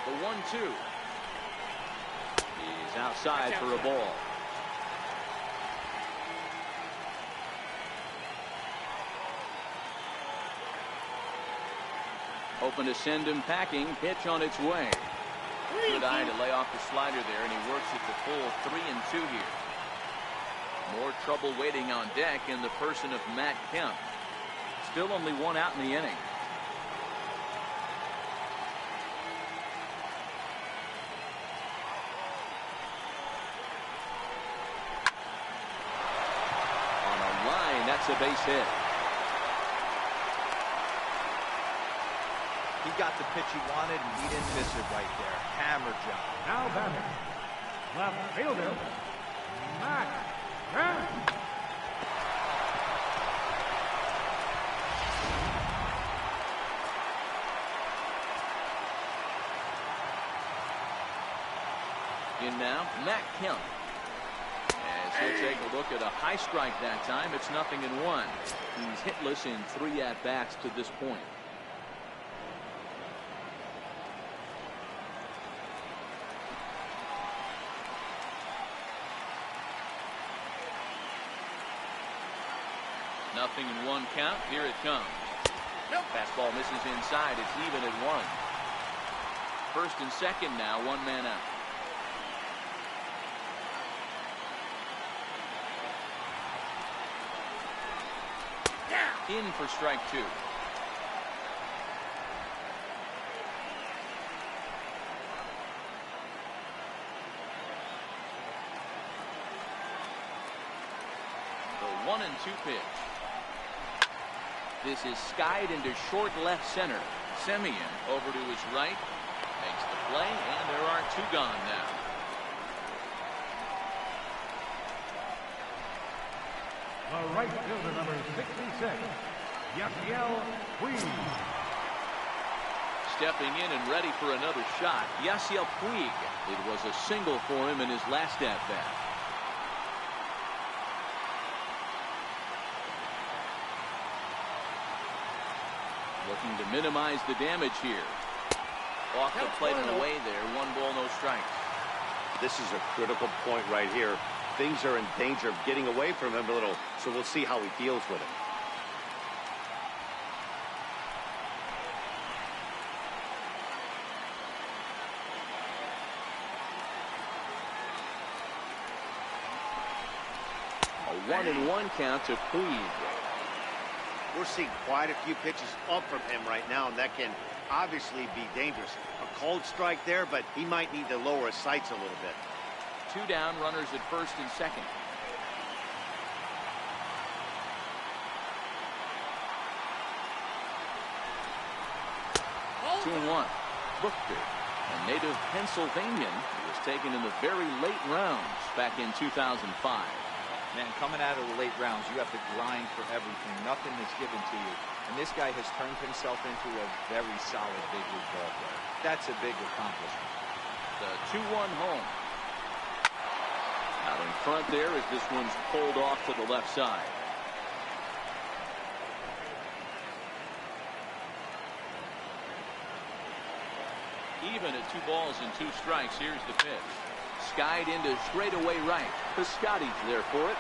The 1-2. He's outside for a ball. Hoping to send him packing. Pitch on its way. Good eye to lay off the slider there, and he works it to full 3-2 here. More trouble waiting on deck in the person of Matt Kemp. Still only one out in the inning. On a line, that's a base hit. He got the pitch he wanted, and he didn't miss it right there. Hammer job. Now batting, left fielder, Matt Kemp. In now, Matt Kemp. As he'll take a look at a high strike that time, it's 0-1. He's hitless in 3 at-bats to this point. Nothing in 1 count. Here it comes. Nope. Fastball misses inside. It's even at 1. First and second now, 1 man out. In for strike 2. The 1-2 pitch. This is skied into short left center. Semien over to his right. Makes the play, and there are 2 gone now. The right fielder, number 66, Yasiel Puig. Stepping in and ready for another shot, Yasiel Puig. It was a single for him in his last at-bat. Looking to minimize the damage here. Off the plate and away there. 1 ball, no strikes. This is a critical point right here. Things are in danger of getting away from him a little, so we'll see how he deals with it. A 1-1 count to Puig. We're seeing quite a few pitches up from him right now, and that can obviously be dangerous. A cold strike there, but he might need to lower his sights a little bit. 2 down, runners at first and second. Oh. 2-1. Booker, a native Pennsylvanian, who was taken in the very late rounds back in 2005. Man, coming out of the late rounds, you have to grind for everything. Nothing is given to you. And this guy has turned himself into a very solid big league ball player. That's a big accomplishment. The 2-1 home. Out in front there as this one's pulled off to the left side. Even at 2 balls and 2 strikes, here's the pitch. Skied into straightaway right. Piscotty's there for it.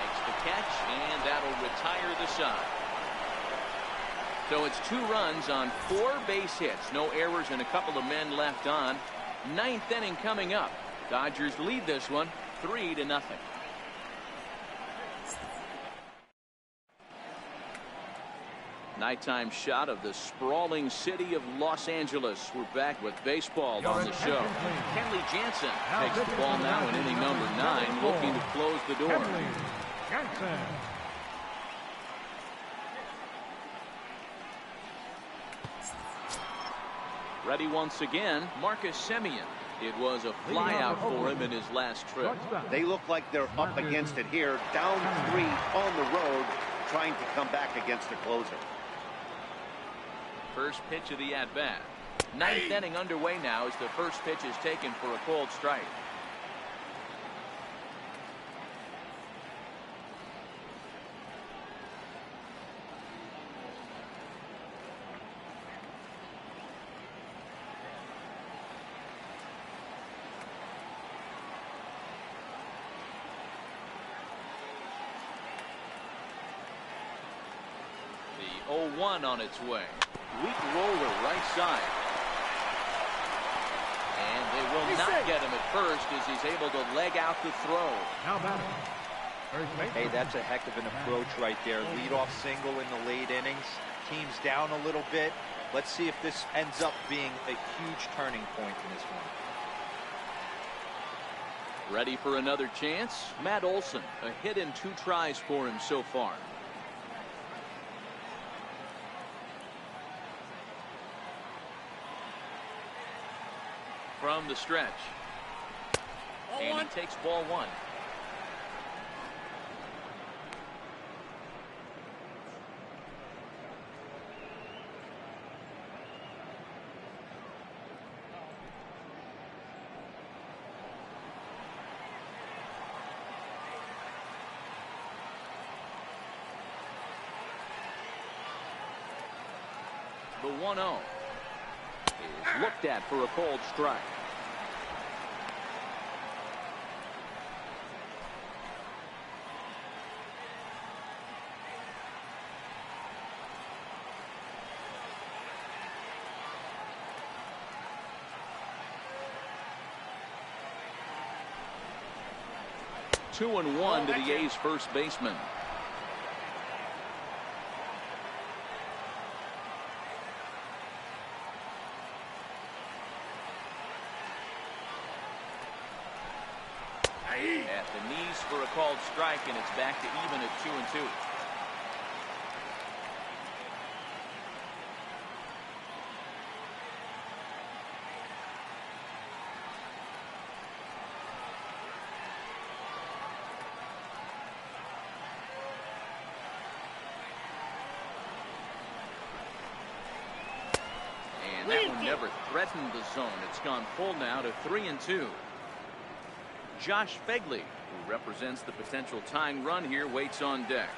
Makes the catch, and that'll retire the side. So it's 2 runs on 4 base hits. No errors and a couple of men left on. 9th inning coming up. Dodgers lead this one 3-0. Nighttime shot of the sprawling city of Los Angeles. We're back with baseball on the show. Kenley Jansen takes the ball now in inning number 9, looking to close the door. Jansen. Ready once again, Marcus Semien. It was a flyout for him in his last trip. They look like they're up against it here, down 3 on the road, trying to come back against a closer. First pitch of the at-bat. Ninth inning underway now as the first pitch is taken for a cold strike. The 0-1 on its way. Weak roller right side. And they will not get him at first as he's able to leg out the throw. Now batting. Hey, that's a heck of an approach right there. Leadoff single in the late innings. Team's down a little bit. Let's see if this ends up being a huge turning point in this one. Ready for another chance? Matt Olson, a hit in 2 tries for him so far. From the stretch. And he takes ball 1. The 1-0 is looked at for a cold strike. Two and one to the A's first baseman. At the knees for a called strike, and it's back to even at 2-2. And that one never threatened the zone. It's gone full now to 3-2. Josh Begley, who represents the potential tying run here, waits on deck.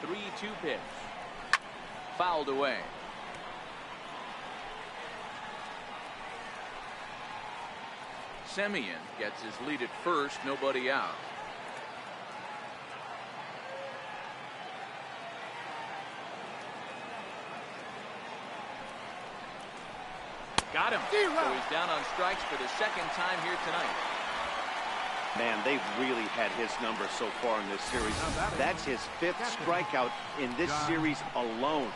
The 3-2 pitch. Fouled away. Semien gets his lead at first, nobody out. Got him. So he's down on strikes for the second time here tonight. Man, they've really had his number so far in this series. That's his 5th strikeout in this series alone.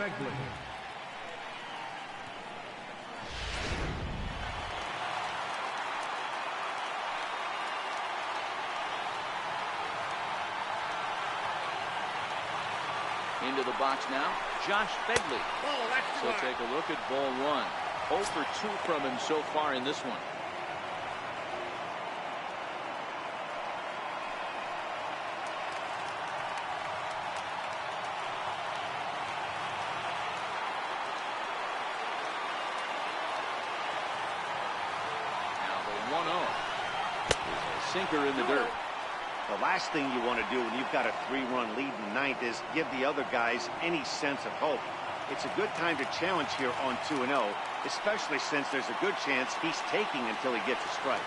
Into the box now, Josh Begley. So take a look at ball 1. 0 for 2 from him so far in this one. Now the 1-0 is a sinker in the dirt. The last thing you want to do when you've got a 3-run lead in 9th is give the other guys any sense of hope. It's a good time to challenge here on 2-0, especially since there's a good chance he's taking until he gets a strike.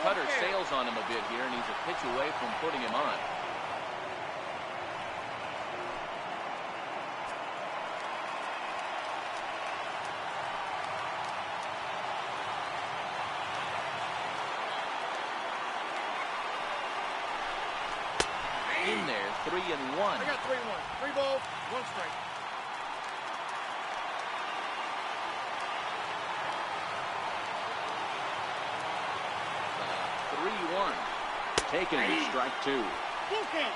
Cutter sails on him a bit here, and he's a pitch away from putting him on. in there, 3-1. I got 3-1. 3 balls, 1 strike. The 3-1. Taken to strike 2.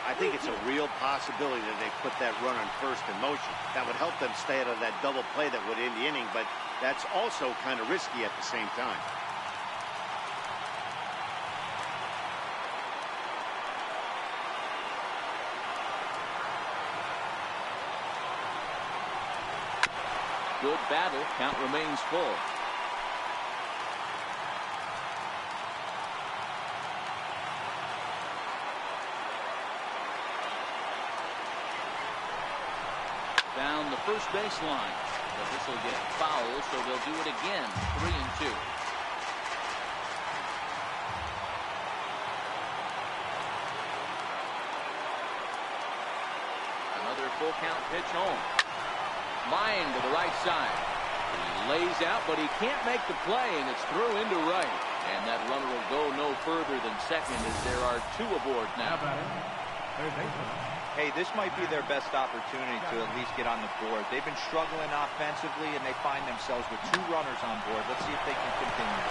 I think it's a real possibility that they put that run on first in motion. That would help them stay out of that double play that would end the inning, but that's also kind of risky at the same time. Good battle. Count remains full. Down the first baseline. But this will get foul, so they'll do it again. 3-2. Another full count pitch home. Line to the right side. He lays out, but he can't make the play, and it's through into right. And that runner will go no further than second as there are 2 aboard now. Hey, this might be their best opportunity to at least get on the board. They've been struggling offensively, and they find themselves with 2 runners on board. Let's see if they can continue.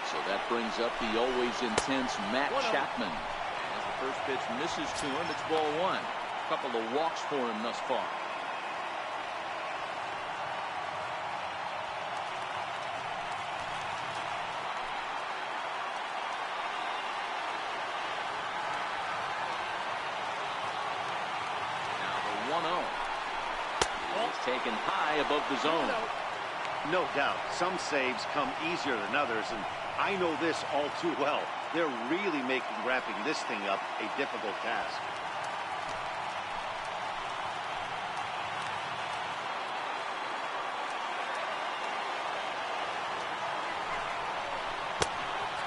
So that brings up the always intense Matt Chapman. As the first pitch misses to him, it's ball 1. A couple of walks for him thus far. Taken high above the zone. No doubt, some saves come easier than others, and I know this all too well. They're really making wrapping this thing up a difficult task.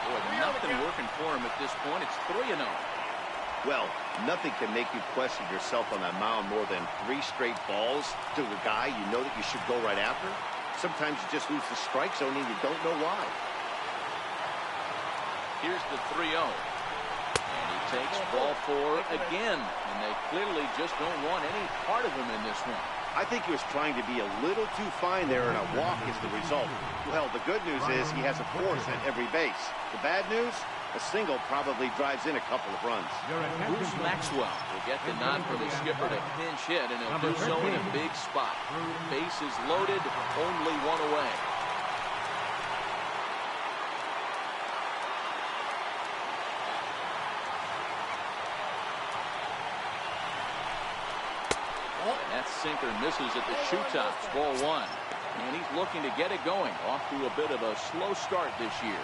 Boy, nothing working for him at this point. It's 3-0. Well, nothing can make you question yourself on that mound more than 3 straight balls to the guy you know that you should go right after. Sometimes you just lose the strike zone and you don't know why. Here's the 3-0. And he takes ball 4 again. And they clearly just don't want any part of him in this one. I think he was trying to be a little too fine there, and a walk is the result. Well, the good news is he has a force at every base. The bad news? A single probably drives in a couple of runs. Bruce Maxwell will get the nod from the skipper to pinch hit, and he'll do so in a big spot. Bases loaded, only 1 away. That sinker misses at the shoe tops, ball 1. And he's looking to get it going. Off to a bit of a slow start this year.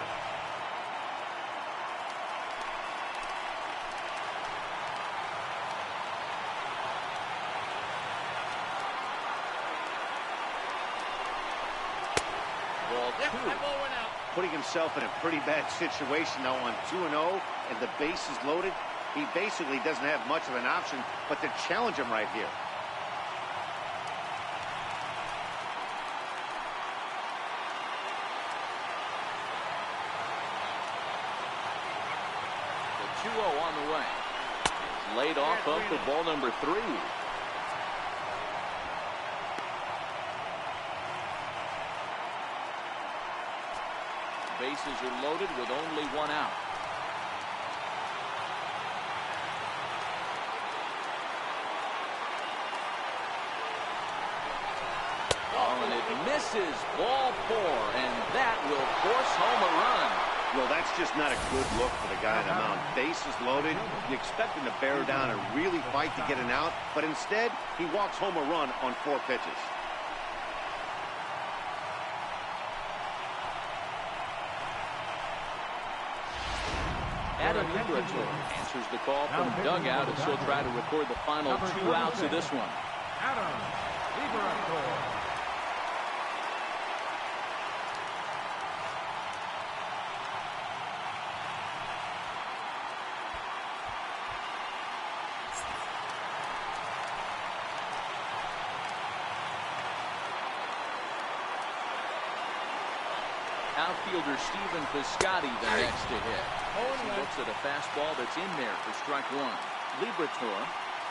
Putting himself in a pretty bad situation now on 2-0, and the base is loaded. He basically doesn't have much of an option but to challenge him right here. The 2-0 on the way. It's laid off up for ball number 3. Bases are loaded with only 1 out. Oh, and it misses, ball 4, and that will force home a run. Well, that's just not a good look for the guy on the mound. Bases loaded. You expect him to bear down and really fight to get an out, but instead, he walks home a run on 4 pitches. Adam answers the call from dugout as he'll try to record the final 2 outs of this one. Adam Liberator. Outfielder Stephen Piscotty the next to hit. He looks at a fastball that's in there for strike one. Liberatore,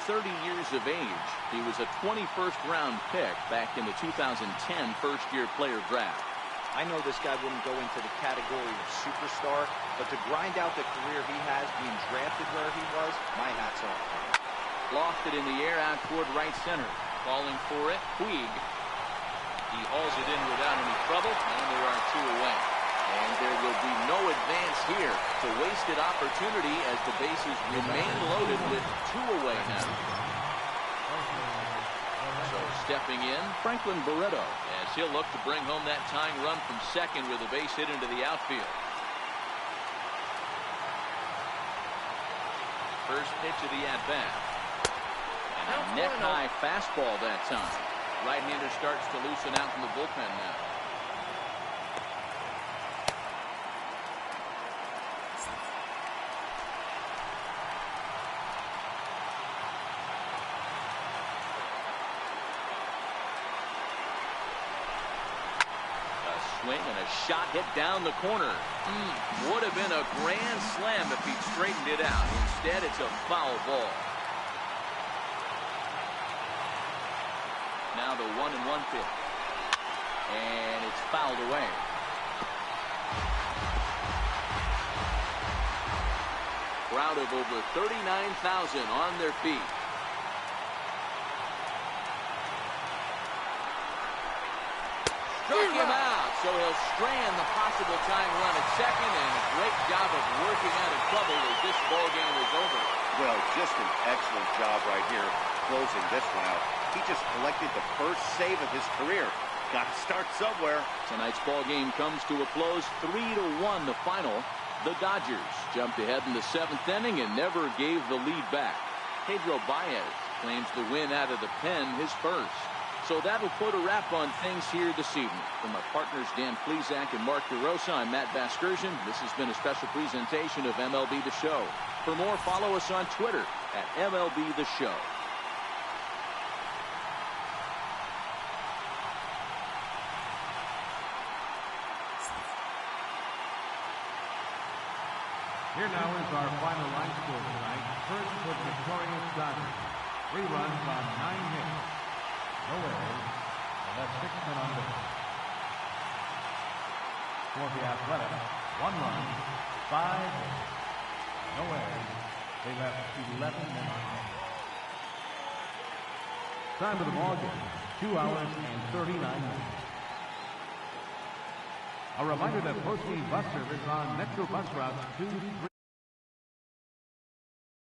30 years of age. He was a 21st round pick back in the 2010 first-year player draft. I know this guy wouldn't go into the category of superstar, but to grind out the career he has being drafted where he was, my hat's off. Lofted in the air out toward right center. Calling for it, Puig. He hauls it in without any trouble, and there are two away. And there will be no advance here. It's a wasted opportunity as the bases remain loaded with two away now. So stepping in, Franklin Barreto, as he'll look to bring home that tying run from second with a base hit into the outfield. First pitch of the at-bat. And a neck-high fastball that time. Right-hander starts to loosen out from the bullpen now. A swing and a shot hit down the corner. Would have been a grand slam if he'd straightened it out. Instead, it's a foul ball. Now the 1-1 pitch. And it's fouled away. Crowd of over 39,000 on their feet. Struck him out, so he'll strand the possible tying run at second, and a great job of working out of trouble as this ball game is over. Well, just an excellent job right here closing this one out. He just collected the first save of his career. Got to start somewhere. Tonight's ball game comes to a close, 3-1 the final. The Dodgers jumped ahead in the 7th inning and never gave the lead back. Pedro Baez claims the win out of the pen, his first. So that'll put a wrap on things here this evening. From our partners Dan Plesac and Mark DeRosa, I'm Matt Vasgersian. This has been a special presentation of MLB The Show. For more, follow us on Twitter at MLB The Show. Here now is our final line score tonight. First for the victorious Dodgers. 3 runs on 9 hits. No errors. They left 6 men on base. For the Athletics, 1 run, 5 hits. No errors. They left 11 men on base. Time of the ball game, 2 hours and 39 minutes. A reminder that post-game bus service on Metro bus routes 2, 3.